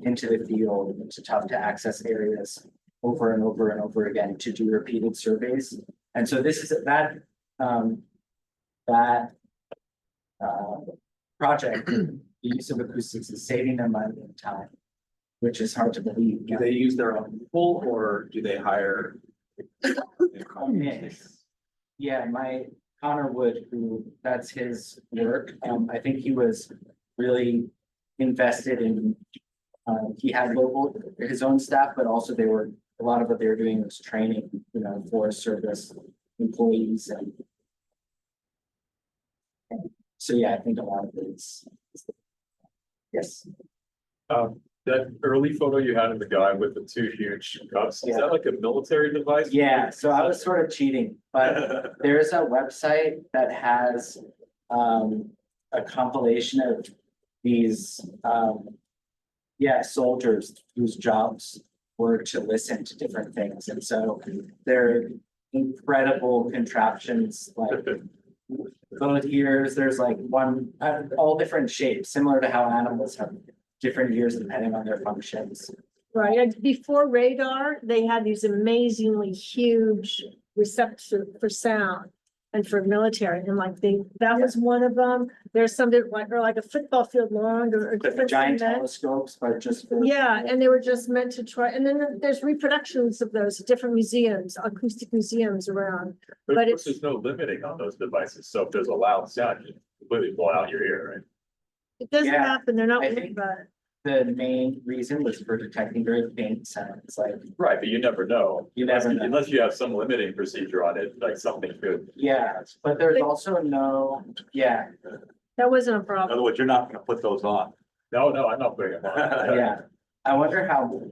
into the field into tough to access areas over and over and over again to do repeated surveys. And so this is that project, the use of acoustics is saving them money and time, which is hard to believe. Do they use their own people, or do they hire? Yeah, my Connor Wood, that's his work. I think he was really invested in, he had his own staff, but also a lot of what they were doing was training, Forest Service employees. And so, yeah, I think a lot of it is. Yes. That early photo you had of the guy with the 2 huge cups, is that a military device? Yeah, so I was sort of cheating, but there's a website that has a compilation of these soldiers whose jobs were to listen to different things. And so they're incredible contraptions, little ears, there's one, all different shapes, similar to how animals have different ears depending on their functions. Right, and before radar, they had these amazingly huge receptors for sound. and for military, and like that was one of them. There's some that like a football field long or The different giant thing meant. telescopes, but just. for- Yeah, and they were just meant to try, and then there's reproductions of those, at different museums, acoustic museums around. But But of course, it's, there's no limiting on those devices, so if there's a loud sound, you completely blow out your ear, right? it doesn't Yeah, happen, they're not I worried think- about it. The main reason was for detecting very faint sounds, like, Right, but you never know. You never know. Unless you have some limiting procedure on it, like something could. yeah, but there's also no, yeah, That wasn't a In problem. other words, you're not gonna put those on. No, I'm not putting it on. yeah. I wonder how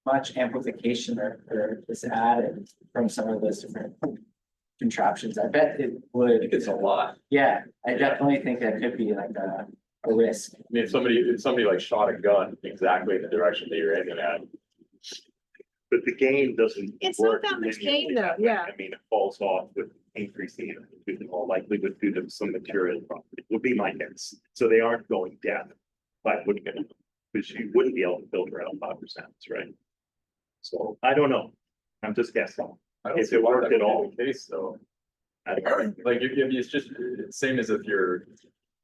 much amplification there is added from some of those different contraptions. I bet it I would, think it's a lot. yeah, I definitely think that could be like a risk. I mean, if somebody like shot a gun exactly in the direction that you're aiming at. But the game doesn't. It's not work that much linearly game, though, that way. yeah. I mean, it falls off with increasing amplitude in all likelihood due to some material property, would be my guess. So they aren't going down by putting it, because you wouldn't be able to filter out 5%, right? So I don't know. I'm just guessing. I don't If see it why worked that at all. would be the case, though. I don't know. Like, it's just, it's same as if you're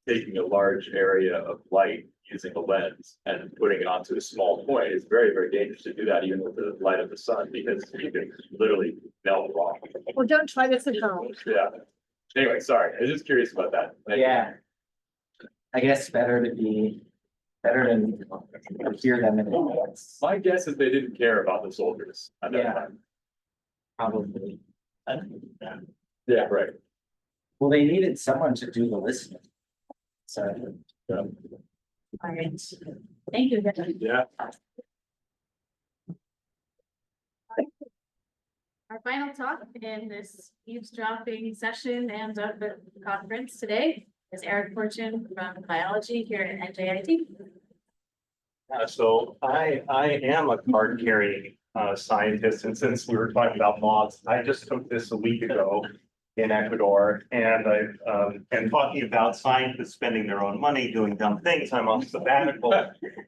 taking a large area of light using a lens and putting it onto a small point. It's very, very dangerous to do that even with the light of the sun, because you can literally melt rock. Well, don't try this at home. Yeah. Anyway, sorry, I was just curious about that. Thank you. Yeah. I guess better to hear them in advance, My guess is they didn't care about the soldiers at that Yeah. time. probably. Yeah, right. Well, they needed someone to do the listening. So. Yeah. All right. Thank you. Yeah. Our final talk in this eavesdropping session and of the conference today is Eric Fortune from biology here at NJIT. So I am a card carrying scientist, and since we were talking about moths, I just took this a week ago in Ecuador, and I am talking about scientists spending their own money doing dumb things. I'm on sabbatical,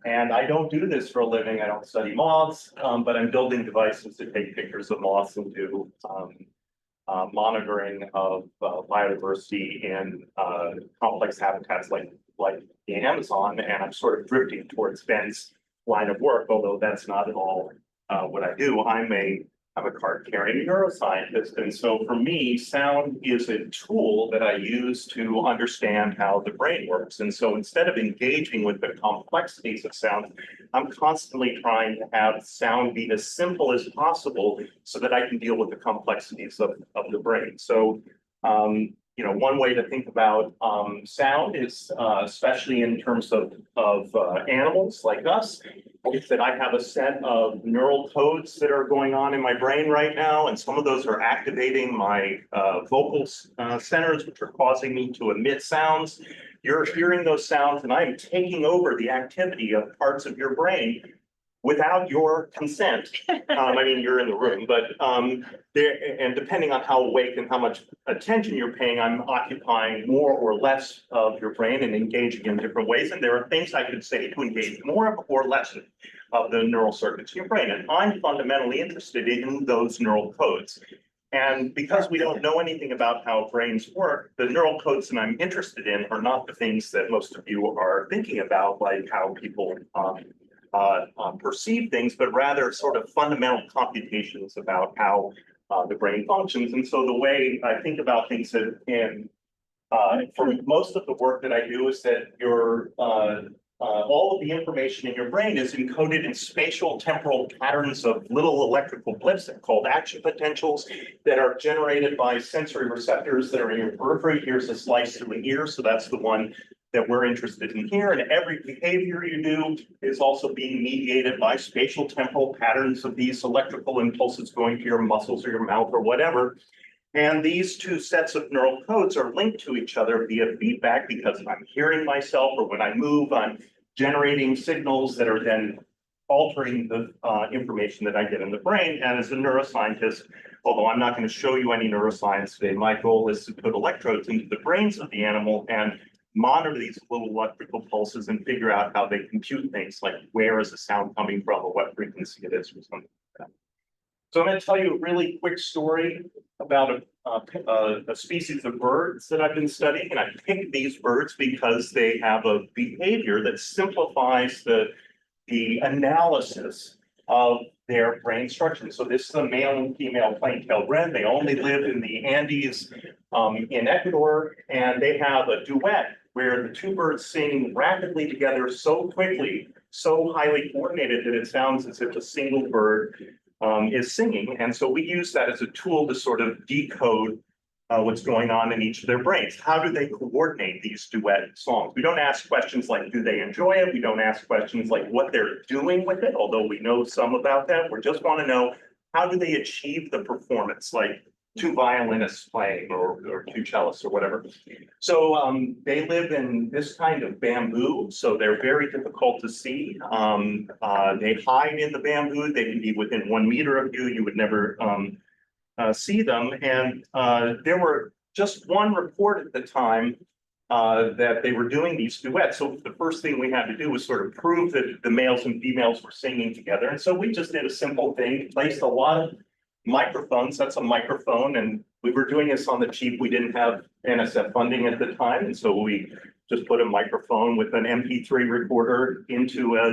and I don't do this for a living. I don't study moths, but I'm building devices to take pictures of moths and do monitoring of biodiversity in complex habitats like the Amazon, and I'm sort of drifting towards Ben's line of work, although that's not at all what I do. I'm a card-carrying neuroscientist, and so for me, sound is a tool that I use to understand how the brain works. And so instead of engaging with the complexities of sound, I'm constantly trying to have sound be as simple as possible so that I can deal with the complexities of the brain. So you know, one way to think about sound is, especially in terms of animals like us, is that I have a set of neural codes that are going on in my brain right now, and some of those are activating my vocal centers, which are causing me to emit sounds. You're hearing those sounds, and I'm taking over the activity of parts of your brain without your consent. I mean, you're in the room, but and depending on how awake and how much attention you're paying, I'm occupying more or less of your brain and engaging in different ways. And there are things I could say to engage more or less of the neural circuits in your brain. And I'm fundamentally interested in those neural codes. And because we don't know anything about how brains work, the neural codes that I'm interested in are not the things that most of you are thinking about, like how people perceive things, but rather sort of fundamental computations about how the brain functions. And so the way I think about things for most of the work that I do is that all of the information in your brain is encoded in spatial temporal patterns of little electrical blips called action potentials that are generated by sensory receptors that are in your periphery. Here's a slice through an ear, so that's the one that we're interested in here. And every behavior you do is also being mediated by spatial temporal patterns of these electrical impulses going to your muscles or your mouth or whatever. And these two sets of neural codes are linked to each other via feedback, because if I'm hearing myself or when I move, I'm generating signals that are then altering the information that I get in the brain. And as a neuroscientist, although I'm not going to show you any neuroscience today, my goal is to put electrodes into the brains of the animal and monitor these little electrical pulses and figure out how they compute things like where is the sound coming from or what frequency it is or something like that. So I'm going to tell you a really quick story about a species of birds that I've been studying, and I picked these birds because they have a behavior that simplifies the analysis of their brain structure. So this is a male and female plain-tailed wren. They only live in the Andes in Ecuador, and they have a duet where the two birds sing rapidly together so quickly, so highly coordinated that it sounds as if a single bird is singing. And so we use that as a tool to sort of decode what's going on in each of their brains. How do they coordinate these duet songs? We don't ask questions like, do they enjoy it? We don't ask questions like what they're doing with it, although we know some about that. We just want to know, how do they achieve the performance, like two violinists playing or two cellists or whatever. So they live in this kind of bamboo, so they're very difficult to see. They hide in the bamboo. They can be within 1 meter of you. You would never see them. And there were just one report at the time that they were doing these duets. So the first thing we had to do was sort of prove that the males and females were singing together. And so we just did a simple thing, placed a lot of microphones. That's a microphone, and we were doing this on the cheap. We didn't have NSF funding at the time, and so we just put a microphone with an MP3 recorder into a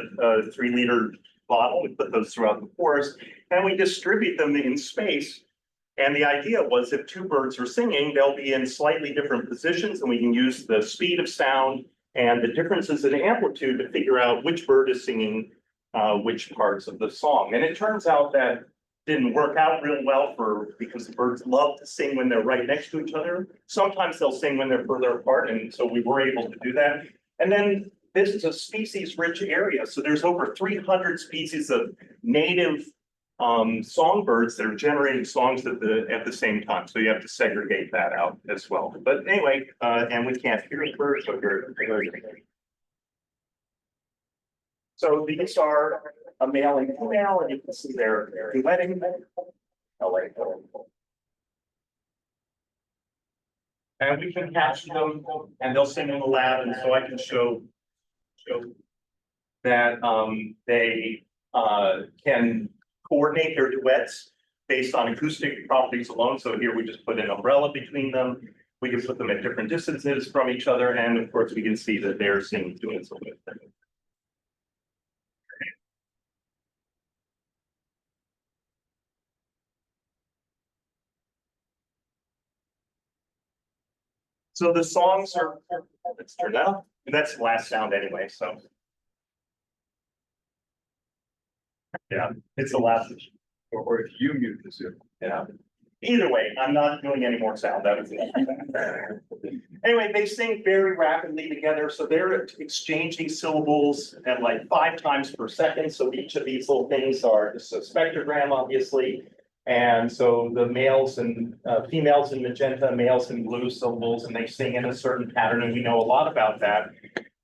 3-liter bottle. We put those throughout the forest, and we distribute them in space. And the idea was, if two birds are singing, they'll be in slightly different positions, and we can use the speed of sound and the differences in amplitude to figure out which bird is singing which parts of the song. And it turns out that didn't work out real well because the birds love to sing when they're right next to each other. Sometimes they'll sing when they're further apart, and so we were able to do that. And then this is a species-rich area, so there's over 300 species of native songbirds that are generating songs at the same time. So you have to segregate that out as well. But anyway, and we can't hear the birds, so so these are a male and female, and you can see they're duetting. And we can capture them, and they'll sing in the lab, and so I can show that they can coordinate their duets based on acoustic properties alone. So here we just put an umbrella between them. We can put them at different distances from each other, and of course we can see that they're singing duets with them. So the songs are, let's turn that up, and that's the last sound anyway, so. Yeah, it's the last. Or if you mute the Zoom. Yeah. Either way, I'm not doing any more sound. That was it. Anyway, they sing very rapidly together, so they're exchanging syllables at like 5 times per second. So each of these little things are just a spectrogram, obviously. And so the males and females in magenta, males in blue syllables, and they sing in a certain pattern, and we know a lot about that.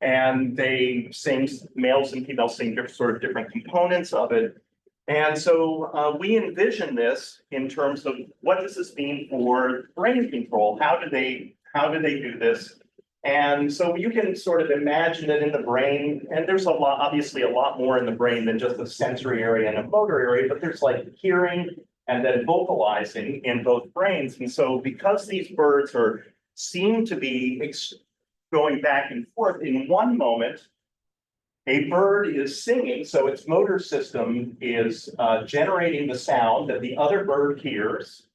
And they sing, males and females sing different components of it. And so we envision this in terms of, what does this mean for brain control? How do they do this? And so you can sort of imagine it in the brain, and there's obviously a lot more in the brain than just a sensory area and a motor area, but there's like hearing and then vocalizing in both brains. And so because these birds seem to be going back and forth, in one moment, a bird is singing, so its motor system is generating the sound that the other bird hears.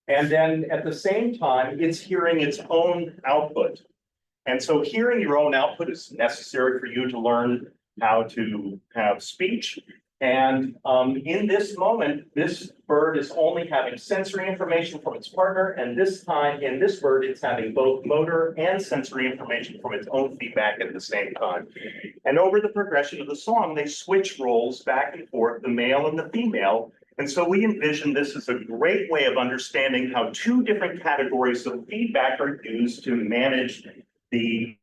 And then at the same time, it's hearing its own output. And so hearing your own output is necessary for you to learn how to have speech. And in this moment, this bird is only having sensory information from its partner, and this time in this bird, it's having both motor and sensory information from its own feedback at the same time. And over the progression of the song, they switch roles back and forth, the male and the female. And so we envision this as a great way of understanding how 2 different categories of feedback are used to manage the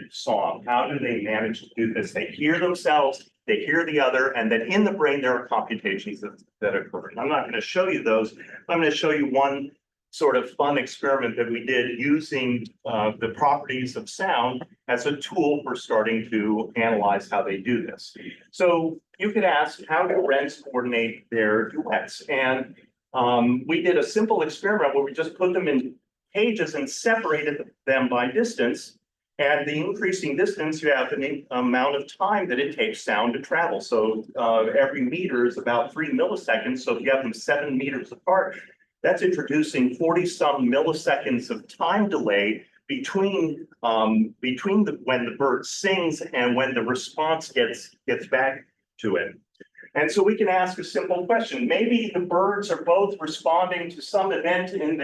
song. How do they manage to do this? They hear themselves, they hear the other, and then in the brain, there are computations that occur. And I'm not going to show you those. I'm going to show you one sort of fun experiment that we did using the properties of sound as a tool for starting to analyze how they do this. So you could ask, how do wrens coordinate their duets? And we did a simple experiment where we just put them in cages and separated them by distance. And the increasing distance, you have an amount of time that it takes sound to travel. So every meter is about 3 milliseconds. So if you have them 7 meters apart, that's introducing 40-some milliseconds of time delay between when the bird sings and when the response gets back to it. And so we can ask a simple question. Maybe the birds are both responding to some event in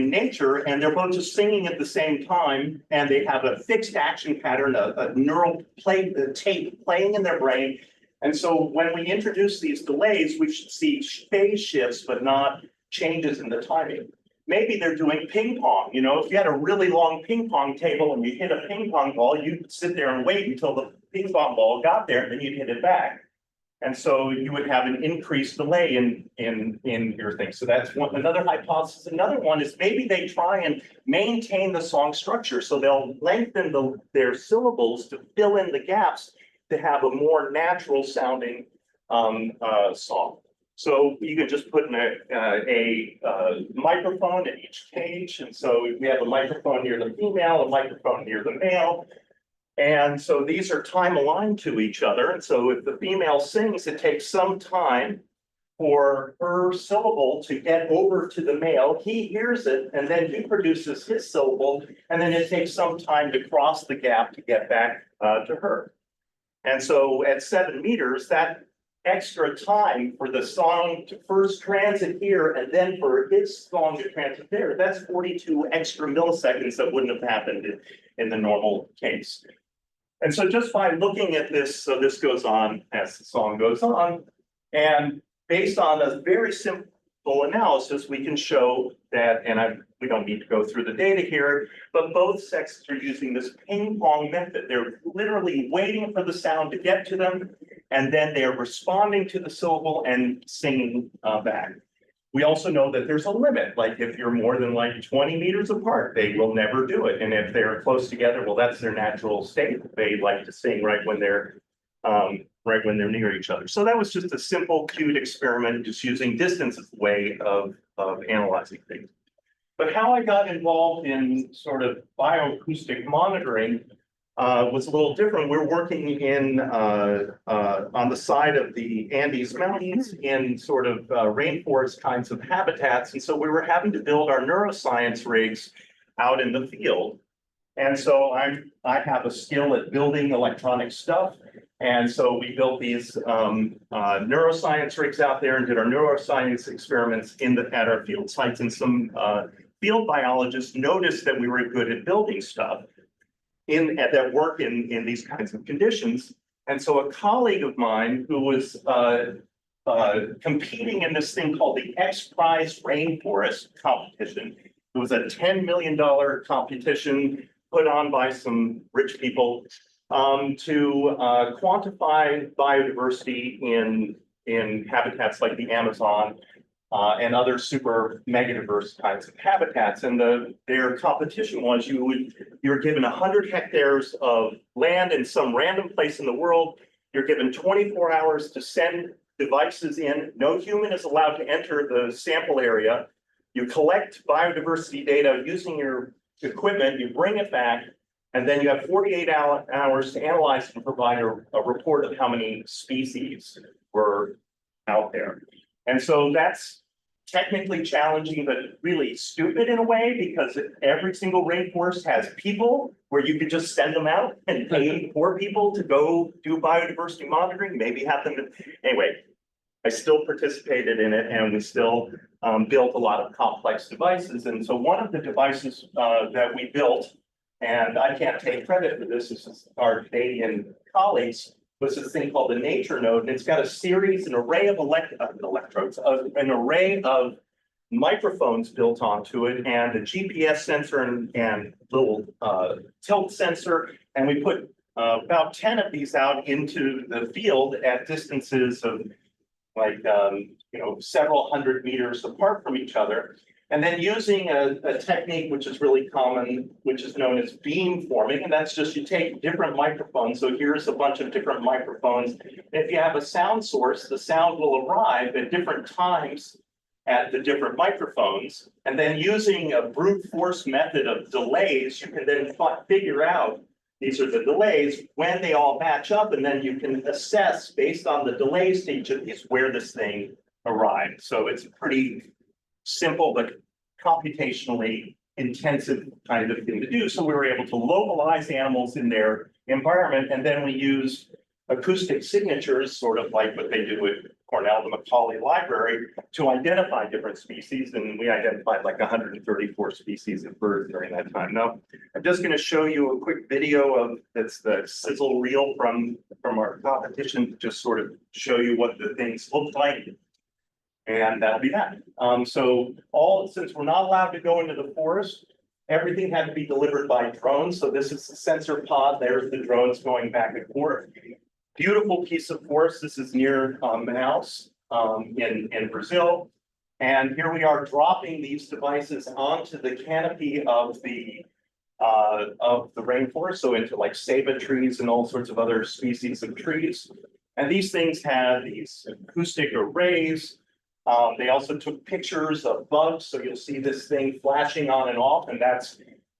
nature, and they're both just singing at the same time, and they have a fixed action pattern, a neural tape playing in their brain. And so when we introduce these delays, we should see phase shifts, but not changes in the timing. Maybe they're doing ping pong. You know, if you had a really long ping pong table and you hit a ping pong ball, you'd sit there and wait until the ping pong ball got there, and then you'd hit it back. And so you would have an increased delay in your thing. So that's another hypothesis. Another one is maybe they try and maintain the song structure. So they'll lengthen their syllables to fill in the gaps to have a more natural sounding song. So you can just put in a microphone in each cage. And so we have a microphone near the female, a microphone near the male. And so these are time aligned to each other. And so if the female sings, it takes some time for her syllable to get over to the male. He hears it, and then he produces his syllable, and then it takes some time to cross the gap to get back to her. And so at 7 meters, that extra time for the song to first transit here and then for his song to transit there, that's 42 extra milliseconds that wouldn't have happened in the normal case. And so just by looking at this, so this goes on as the song goes on, and based on a very simple analysis, we can show that, and we don't need to go through the data here, but both sexes are using this ping pong method. They're literally waiting for the sound to get to them, and then they're responding to the syllable and singing back. We also know that there's a limit, like if you're more than like 20 meters apart, they will never do it. And if they're close together, well, that's their natural state. They like to sing right when they're near each other. So that was just a simple, cute experiment, just using distance as a way of analyzing things. But how I got involved in sort of bioacoustic monitoring was a little different. We're working on the side of the Andes Mountains in sort of rainforest kinds of habitats. And so we were having to build our neuroscience rigs out in the field. And so I have a skill at building electronic stuff. And so we built these neuroscience rigs out there and did our neuroscience experiments at our field sites. And some field biologists noticed that we were good at building stuff that work in these kinds of conditions. And so a colleague of mine who was competing in this thing called the X Prize Rainforest competition. It was a $10 million competition put on by some rich people to quantify biodiversity in habitats like the Amazon and other super megadiverse kinds of habitats. And their competition was you were given 100 hectares of land in some random place in the world. You're given 24 hours to send devices in. No human is allowed to enter the sample area. You collect biodiversity data using your equipment, you bring it back, and then you have 48 hours to analyze and provide a report of how many species were out there. And so that's technically challenging, but really stupid in a way, because every single rainforest has people where you could just send them out and pay for people to go do biodiversity monitoring, maybe have them. Anyway, I still participated in it, and we still built a lot of complex devices. And so one of the devices that we built, and I can't take credit for this, is our Canadian colleagues, was this thing called the Nature Node, and it's got a series, an array of electrodes, an array of microphones built onto it, and a GPS sensor and little tilt sensor, and we put about 10 of these out into the field at distances of like several hundred meters apart from each other. And then using a technique which is really common, which is known as beam forming, and that's just you take different microphones. So here's a bunch of different microphones. If you have a sound source, the sound will arrive at different times at the different microphones. And then using a brute force method of delays, you can then figure out, these are the delays, when they all match up, and then you can assess based on the delays to each of these where this thing arrived. So it's a pretty simple but computationally intensive kind of thing to do. So we were able to localize animals in their environment, and then we use acoustic signatures, sort of like what they do at Cornell, the Macaulay Library, to identify different species. And we identified like 134 species of birds during that time. Now, I'm just going to show you a quick video of that's the sizzle reel from our competition, to just sort of show you what the things look like. And that'll be that. So since we're not allowed to go into the forest, everything had to be delivered by drones. So this is the sensor pod. There's the drones going back and forth. Beautiful piece of forest. This is near Manaus in Brazil. And here we are dropping these devices onto the canopy of the rainforest. So into like ceiba trees and all sorts of other species of trees. And these things have these acoustic arrays. They also took pictures of bugs, so you'll see this thing flashing on and off, and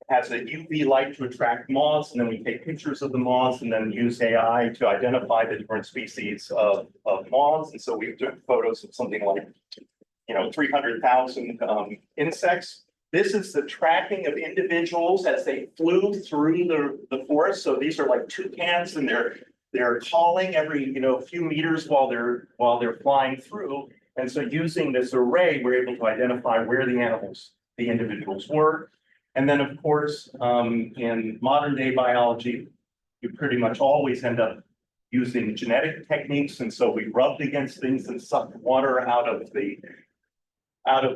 has a UV light to attract moths, and then we take pictures of the moths and then use AI to identify the different species of moths. And so we took photos of something like, 300,000 insects. This is the tracking of individuals as they flew through the forest. So these are like toucans, and they're calling every few meters while they're flying through. And so using this array, we're able to identify where the individuals were. And then, of course, in modern day biology, you pretty much always end up using genetic techniques. And so we rubbed against things and sucked water out of the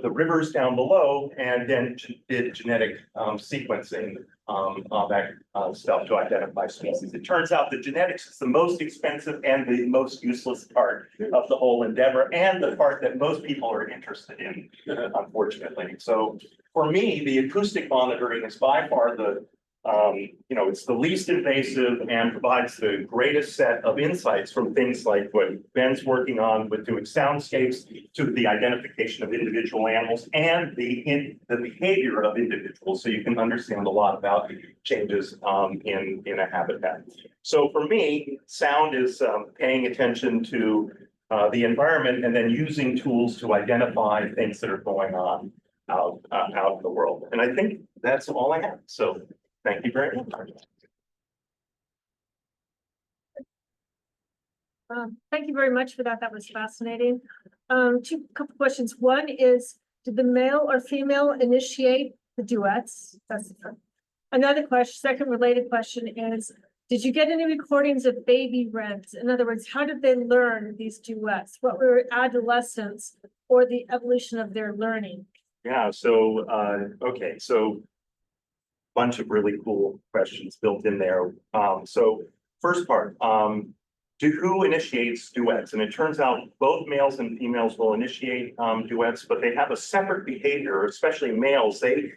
rivers down below, and then did genetic sequencing of that stuff to identify species. It turns out that genetics is the most expensive and the most useless part of the whole endeavor, and the part that most people are interested in, unfortunately. So for me, the acoustic monitoring is by far it's the least invasive and provides the greatest set of insights from things like what Ben's working on with doing soundscapes to the identification of individual animals and the behavior of individuals. So you can understand a lot about changes in a habitat. So for me, sound is paying attention to the environment and then using tools to identify things that are going on out in the world. And I think that's all I have. So thank you very much. Thank you very much for that. That was fascinating. Couple questions. One is, did the male or female initiate the duets? That's the first. Another question, second related question is, did you get any recordings of baby wrens? In other words, how did they learn these duets? What were adolescence or the evolution of their learning? Yeah, so, okay, so bunch of really cool questions built in there. So first part, who initiates duets? And it turns out both males and females will initiate duets, but they have a separate behavior, especially males. They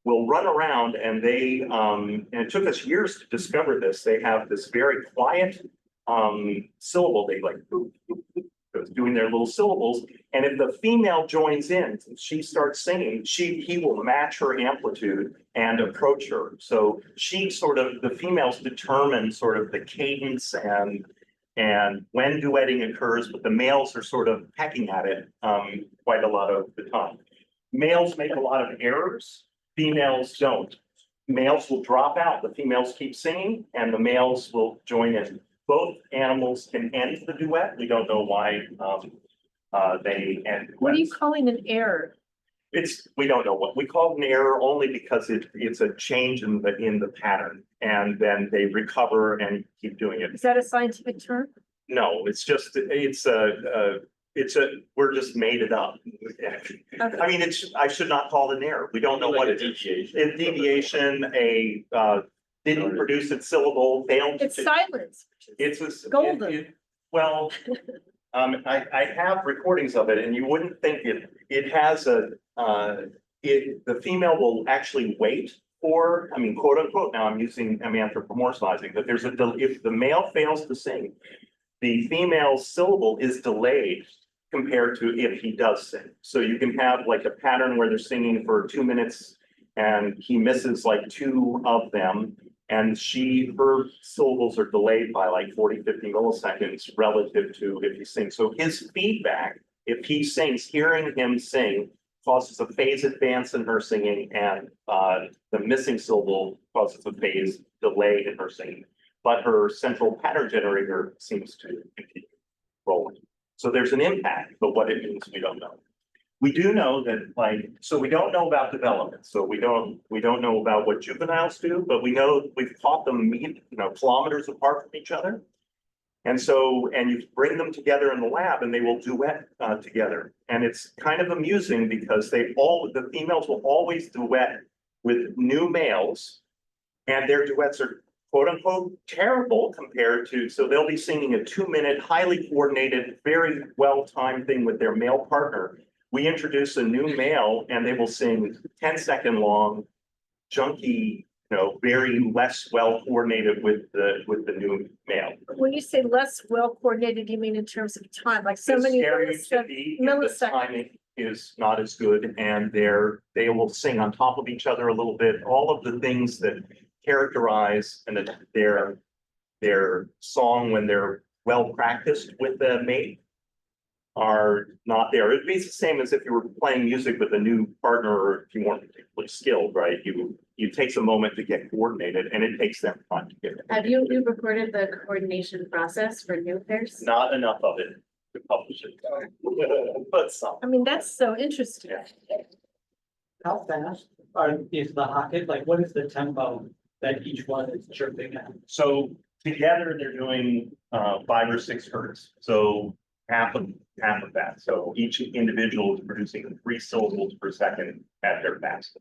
will run around and and it took us years to discover this. They have this very quiet syllable. They like boop, boop, boop, doing their little syllables. And if the female joins in, she starts singing, he will match her amplitude and approach her. So the females determine sort of the cadence and when duetting occurs, but the males are sort of pecking at it quite a lot of the time. Males make a lot of errors, females don't. Males will drop out, the females keep singing, and the males will join in. Both animals can end the duet. We don't know why they end. What are you calling an error? We don't know what we call an error, only because it's a change in the pattern, and then they recover and keep doing it. Is that a scientific term? No, we're just made it up. Okay. I mean, I should not call it an error. We don't know what it is. It's deviation, didn't produce its syllable, failed. It's silence. It's golden. I have recordings of it, and you wouldn't think it has the female will actually wait for, I mean, quote unquote, now I'm anthropomorphizing, but if the male fails to sing, the female's syllable is delayed compared to if he does sing. So you can have like a pattern where they're singing for 2 minutes and he misses like 2 of them. And her syllables are delayed by like 40, 50 milliseconds relative to if he sings. So his feedback, if he sings, hearing him sing causes a phase advance in her singing, and the missing syllable causes a phase delay in her singing. But her central pattern generator seems to continue rolling. So there's an impact, but what it means, we don't know. We do know that, like, so we don't know about development. So we don't know about what juveniles do, but we know we've taught them, kilometers apart from each other. And so, and you bring them together in the lab and they will duet together. And it's kind of amusing because the females will always duet with new males, and their duets are quote unquote terrible compared to, so they'll be singing a 2-minute, highly coordinated, very well-timed thing with their male partner. We introduce a new male and they will sing 10-second long, junky, very less well coordinated with the new male. When you say less well coordinated, you mean in terms of time, like so It's many scary to be if the milliseconds. timing is not as good, and they will sing on top of each other a little bit. All of the things that characterize and their song when they're well practiced with the mate are not there. It'd be the same as if you were playing music with a new partner, or if you weren't particularly skilled, right? You takes a moment to get coordinated, and it takes them time to get it. Have you recorded the coordination process for new pairs? Not enough of it to publish it, but some. I mean, that's so interesting. Yeah. How fast is the hocket? Like, what is the tempo that each one is chirping at? So together they're doing 5 or 6 hertz. So half of that. So each individual is producing 3 syllables per second at their fastest.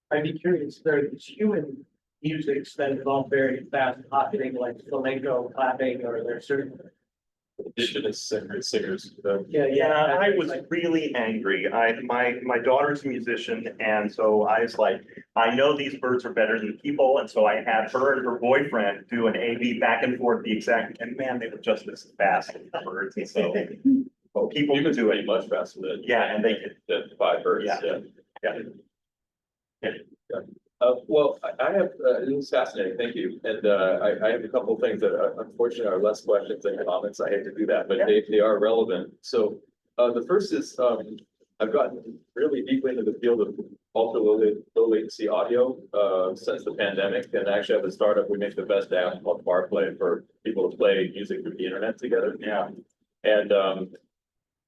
I'd be curious, there's human musics that involve very fast pocketing, like flamenco clapping, or there's certain. Indigenous singers. Yeah, I was really angry. My daughter's a musician, and so I was like, I know these birds are better than people, and so I had her and her boyfriend do an A/B back and forth the exact, and man, they were just as fast as the birds, and so. Well, people You can can do do it. it much faster than. Yeah, and they can. Than 5 hertz, Yeah. yeah. Yeah. Well, I have, it was fascinating, thank you, and I have a couple of things that unfortunately are less questions than comments. I hate to do that, but they are relevant. So the first is I've gotten really deeply into the field of ultra low latency audio since the pandemic, and I actually have a startup. We make the best app called BarPlay for people to play music through the internet together. Yeah. And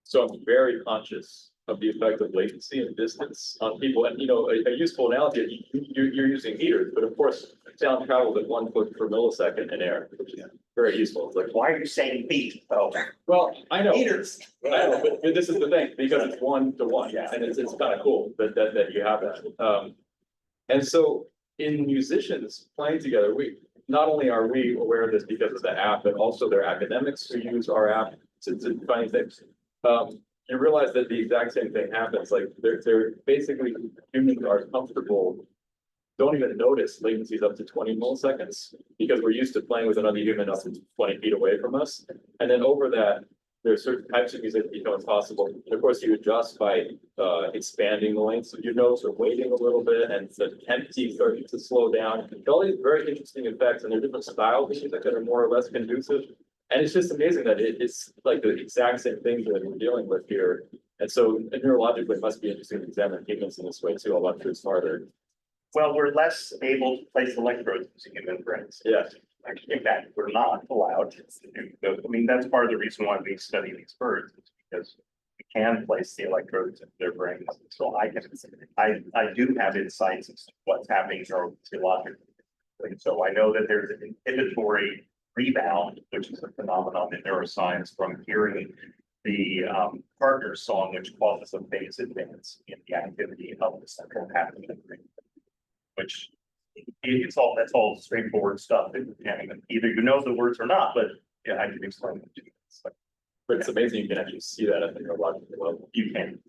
so I'm very conscious of the effect of latency and distance on people. And, a useful analogy, you're using meters, but of course, sound travels at 1 foot per millisecond in air, which is very useful. It's like, Why are you saying beat? Oh, well, I know, meters. I know, but this is the thing, because it's 1 to 1, Yeah. and it's kind of cool that you have that. And so in musicians playing together, not only are we aware of this because of the app, but also there are academics who use our app to find things. You realize that the exact same thing happens. Like they're basically, humans are comfortable, don't even notice latencies up to 20 milliseconds because we're used to playing with another human up to 20 feet away from us. And then over that, there are certain types of music that become impossible. And of course, you adjust by expanding the lengths of your notes or waiting a little bit, and the tempi starts to slow down. All these very interesting effects, and there are different styles of music that are more or less conducive. And it's just amazing that it's like the exact same things that we're dealing with here. And so neurologically, it must be interesting to examine humans in this way too. I'll let this harder. Well, we're less able to place electrodes in human brains. Yes. Actually, in fact, we're not allowed to do. I mean, that's part of the reason why we study these birds, is because we can place the electrodes in their brains. So I do have insights into what's happening neurophysiologically. And so I know that there's an inhibitory rebound, which is a phenomenon in neuroscience from hearing the partner's song, which causes a phase advance in the activity of the central pattern of the brain. Which that's all straightforward stuff. And either you know the words or not, but yeah, I can explain it to you. But it's amazing you can actually see that at the neurological level. You can.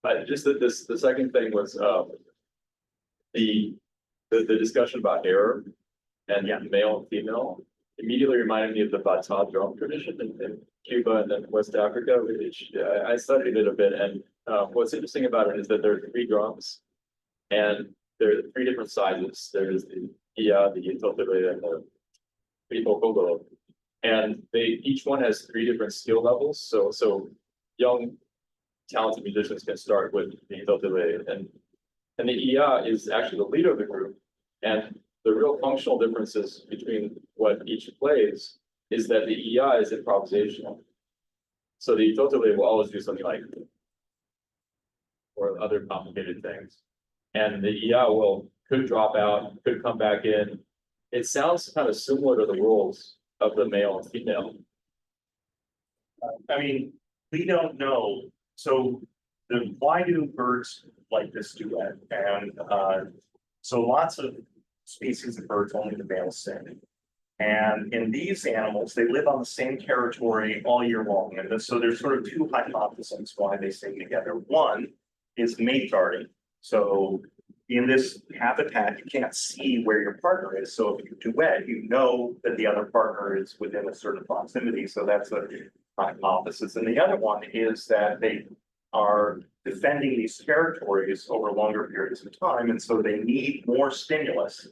But just that the second thing was, the discussion about error and male and female immediately reminded me of the bata drum tradition in Cuba and then West Africa, which I studied it a bit. And what's interesting about it is that there are 3 drums, and there are 3 different sizes. There's the Iya, the Interdisciplinary, and the Bioacoustics. And each one has 3 different skill levels. So young, talented musicians can start with the Interdisciplinary, and the Iya is actually the leader of the group. And the real functional differences between what each plays is that the Iya is improvisational. So the Interdisciplinary will always do something like, or other complicated things. And the Iya could drop out, could come back in. It sounds kind of similar to the roles of the male and female. I mean, we don't know, so why do birds like this duet? And so lots of species of birds, only the males sing. And in these animals, they live on the same territory all year long. And so there's sort of 2 hypotheses why they sing together. One is mate guarding. So in this habitat, you can't see where your partner is. So if you duet, you know that the other partner is within a certain proximity. So that's a hypothesis. And the other one is that they are defending these territories over longer periods of time. And so they need more stimulus,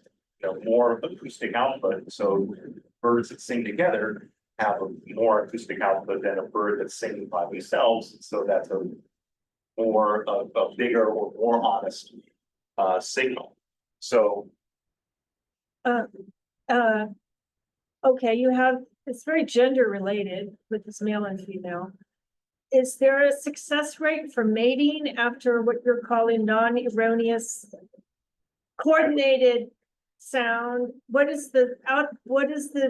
more acoustic output. So birds that sing together have a more acoustic output than a bird that's singing by themselves. So that's a bigger or more honest signal. So Okay, it's very gender related with this male and female. Is there a success rate for mating after what you're calling non-erroneous coordinated sound? What is the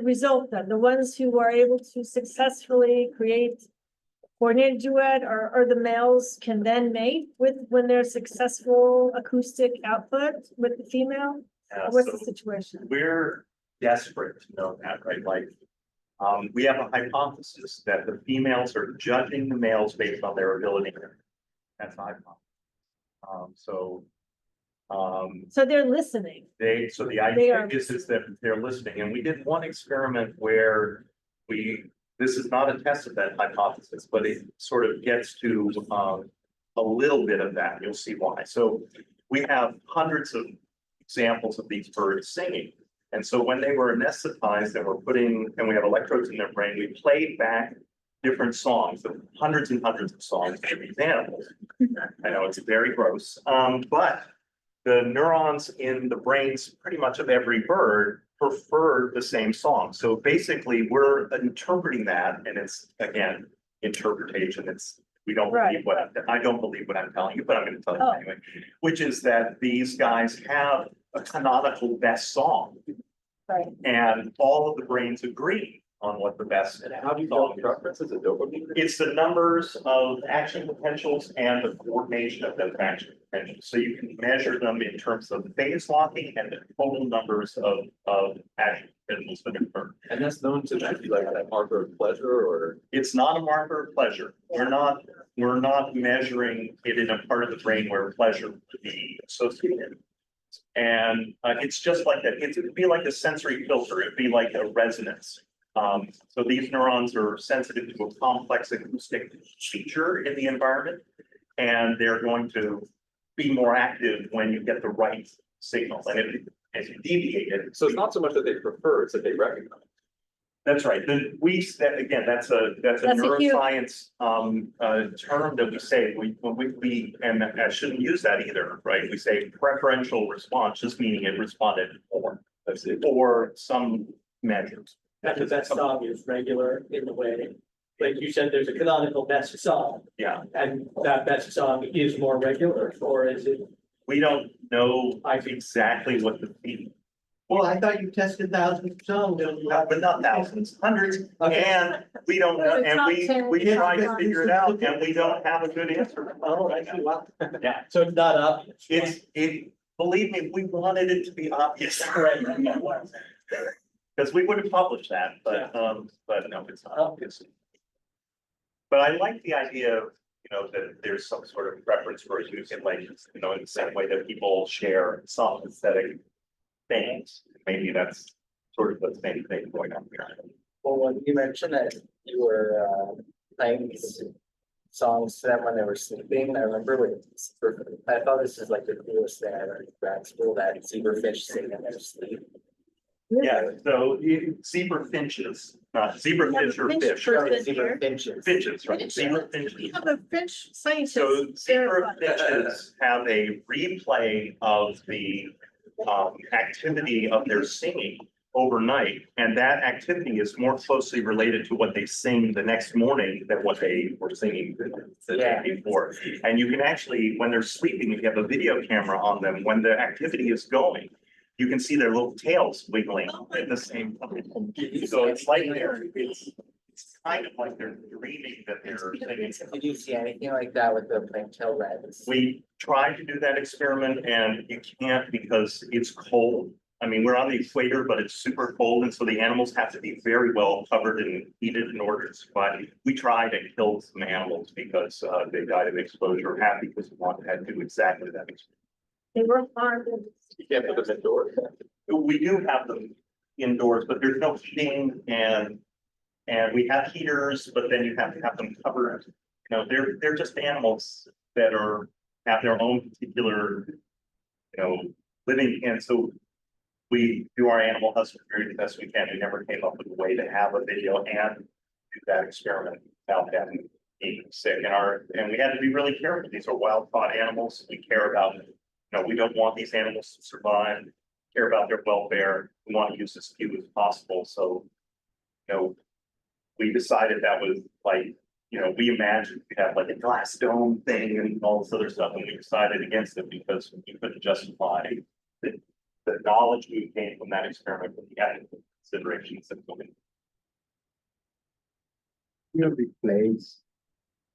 result then? The ones who are able to successfully create coordinated duet, or the males can then mate when there's successful acoustic output with the female? What's the situation? We're desperate to know that, right? Like, we have a hypothesis that the females are judging the males based on their ability. That's a hypothesis. So they're listening. So the idea is that they're listening, and we did one experiment where this is not a test of that hypothesis, but it sort of gets to a little bit of that. You'll see why. So we have hundreds of examples of these birds singing. And so when they were anesthetized and we have electrodes in their brain, we played back different songs, hundreds and hundreds of songs of these animals. I know it's very gross, but the neurons in the brains pretty much of every bird prefer the same song. So basically we're interpreting that, and it's, again, interpretation. I don't believe what I'm telling you, but I'm going to tell you anyway, which is that these guys have a canonical best song. Right. And all of the brains agree on what the best. And how do you know preference? Is it dopamine? It's the numbers of action potentials and the coordination of those action potentials. So you can measure them in terms of phase locking and the total numbers of action potentials that occur. And that's known to be like a marker of pleasure, or it's not a marker of pleasure. We're not measuring it in a part of the brain where pleasure would be associated. And it's just like that. It would be like a sensory filter. It'd be like a resonance. So these neurons are sensitive to a complex acoustic feature in the environment, and they're going to be more active when you get the right signal. And if you deviate it, so it's not so much that they prefer; it's that they recognize. That's right. That's a neuroscience term that we say we and I shouldn't use that either, right? We say preferential response, just meaning it responded more, or some measures. After that song is regular in the way, like you said, there's a canonical best song. Yeah. And that best song is more regular, or is it? We don't know exactly what the theme. Well, I thought you tested thousands of songs. But not thousands, hundreds, and we don't know, and we try to figure it out, and we don't have a good answer. Oh, actually, wow. Yeah. So it's not obvious. Believe me, we wanted it to be obvious. Right. Because we would have published that, but no, it's not obvious. But I like the idea of you know, that there's some sort of preference for using like, you know, in the same way that people share some aesthetic things. Maybe that's sort of the same thing going on here. Well, when you mentioned that you were playing these songs to them when they were sleeping, I remember I thought this is like the coolest thing I learned in grad school, that zebrafish sing in their sleep. Yeah, so zebra finches, not zebrafish or Finch fish. person Zebra here. finches. Finches, right? Zebra We finches. have a French scientist. So zebra verify. finches have a replay of the activity of their singing overnight. And that activity is more closely related to what they sing the next morning than what they were singing the day before. And you can actually, when they're sleeping, if you have a video camera on them, when the activity is going, you can see their little tails wiggling at the same time. So it's like it's kind of like they're dreaming that they're singing. Did you see anything like that with the plain-tailed wrens? We tried to do that experiment and you can't because it's cold. I mean, we're on the equator, but it's super cold. And so the animals have to be very well covered and heated in order to survive. We tried and killed some animals because they died of exposure, half because we wanted to do exactly that. They were harmed. You can't put them indoors. We do have them indoors, but there's no heating and we have heaters, but then you have to have them covered. You know, they're just animals that have their own particular, you know, living. And so we do our animal husbandry the best we can. We never came up with a way to have a video and do that experiment without them being sick. And we had to be really careful. These are wild caught animals. We care about, you know, we don't want these animals to survive, care about their welfare. We want to use as few as possible. So, you know, we decided that was like, you know, we imagined we had like a glass dome thing and all this other stuff, and we decided against it because we couldn't justify the knowledge we gained from that experiment with the ethical considerations of going. You replace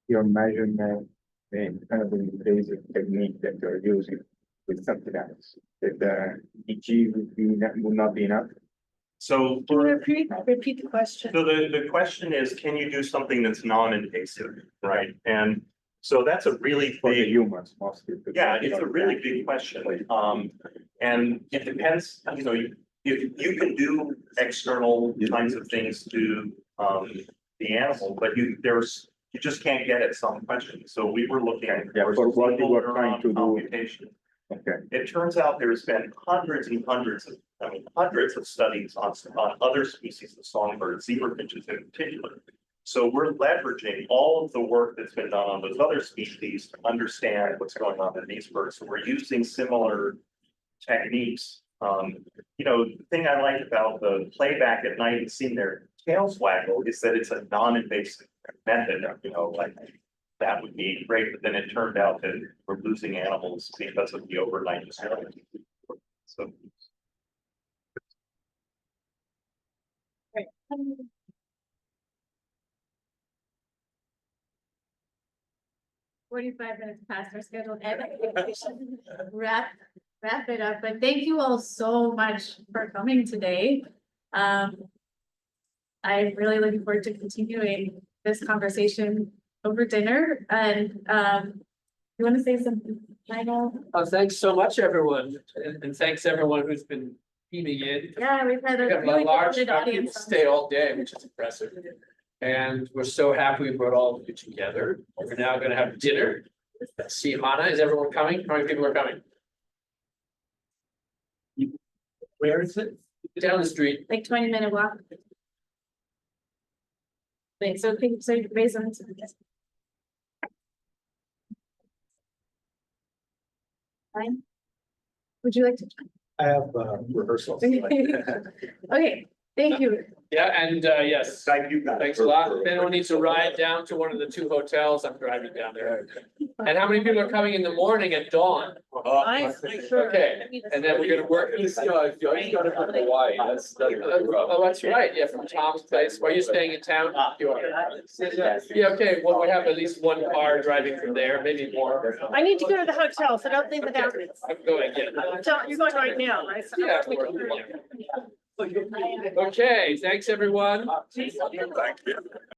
your measurement in kind of the basic technique that you're using with something else. That the EG would not be enough. So Can you repeat the question? So the question is, can you do something that's non-invasive, right? And so that's a really For the big, humans mostly. yeah, it's a really big question. And it depends, you know, if you can do external kinds of things to the animal, but you just can't get at some questions. So we were looking at. Yeah, for what you were trying to do. Computation. Okay. It turns out there's been hundreds and hundreds of studies on other species of songbirds, zebra finches in particular. So we're leveraging all of the work that's been done on those other species to understand what's going on in these birds. So we're using similar techniques. You know, the thing I like about the playback at night and seeing their tails waggle is that it's a non-invasive method. You know, like that would be great, but then it turned out that we're losing animals because of the overnight experiment. So. Right. 45 minutes past our scheduled end. We should wrap it up, but thank you all so much for coming today. I'm really looking forward to continuing this conversation over dinner, and you want to say something final? Thanks so much, everyone, and thanks everyone who's been beaming in. Yeah, we've had a We have really a large good number of people audience. stay all day, which is impressive. And we're so happy we brought all of you together. We're now gonna have dinner. Let's see, Hannah, is everyone coming? How many people are coming? Where is it? Down the street. Like 20-minute walk. Wait, so you raise them. Fine. Would you like to? I have rehearsals. Okay, thank you. Yeah, and yes, Thank you guys. thanks a lot. If anyone needs to ride down to one of the 2 hotels, I'm driving down there. And how many people are coming in the morning at dawn? Okay, and then we're gonna work. Hawaii, Oh, that's right, yeah, from Tom's place. Are you staying in town? You are. Yeah, okay, well, we have at least 1 car driving from there, maybe more. I need to go to the hotel, so don't leave without me. I'm going, yeah. You're going right now, right? So- Yeah, Okay, thanks, everyone. Thank you.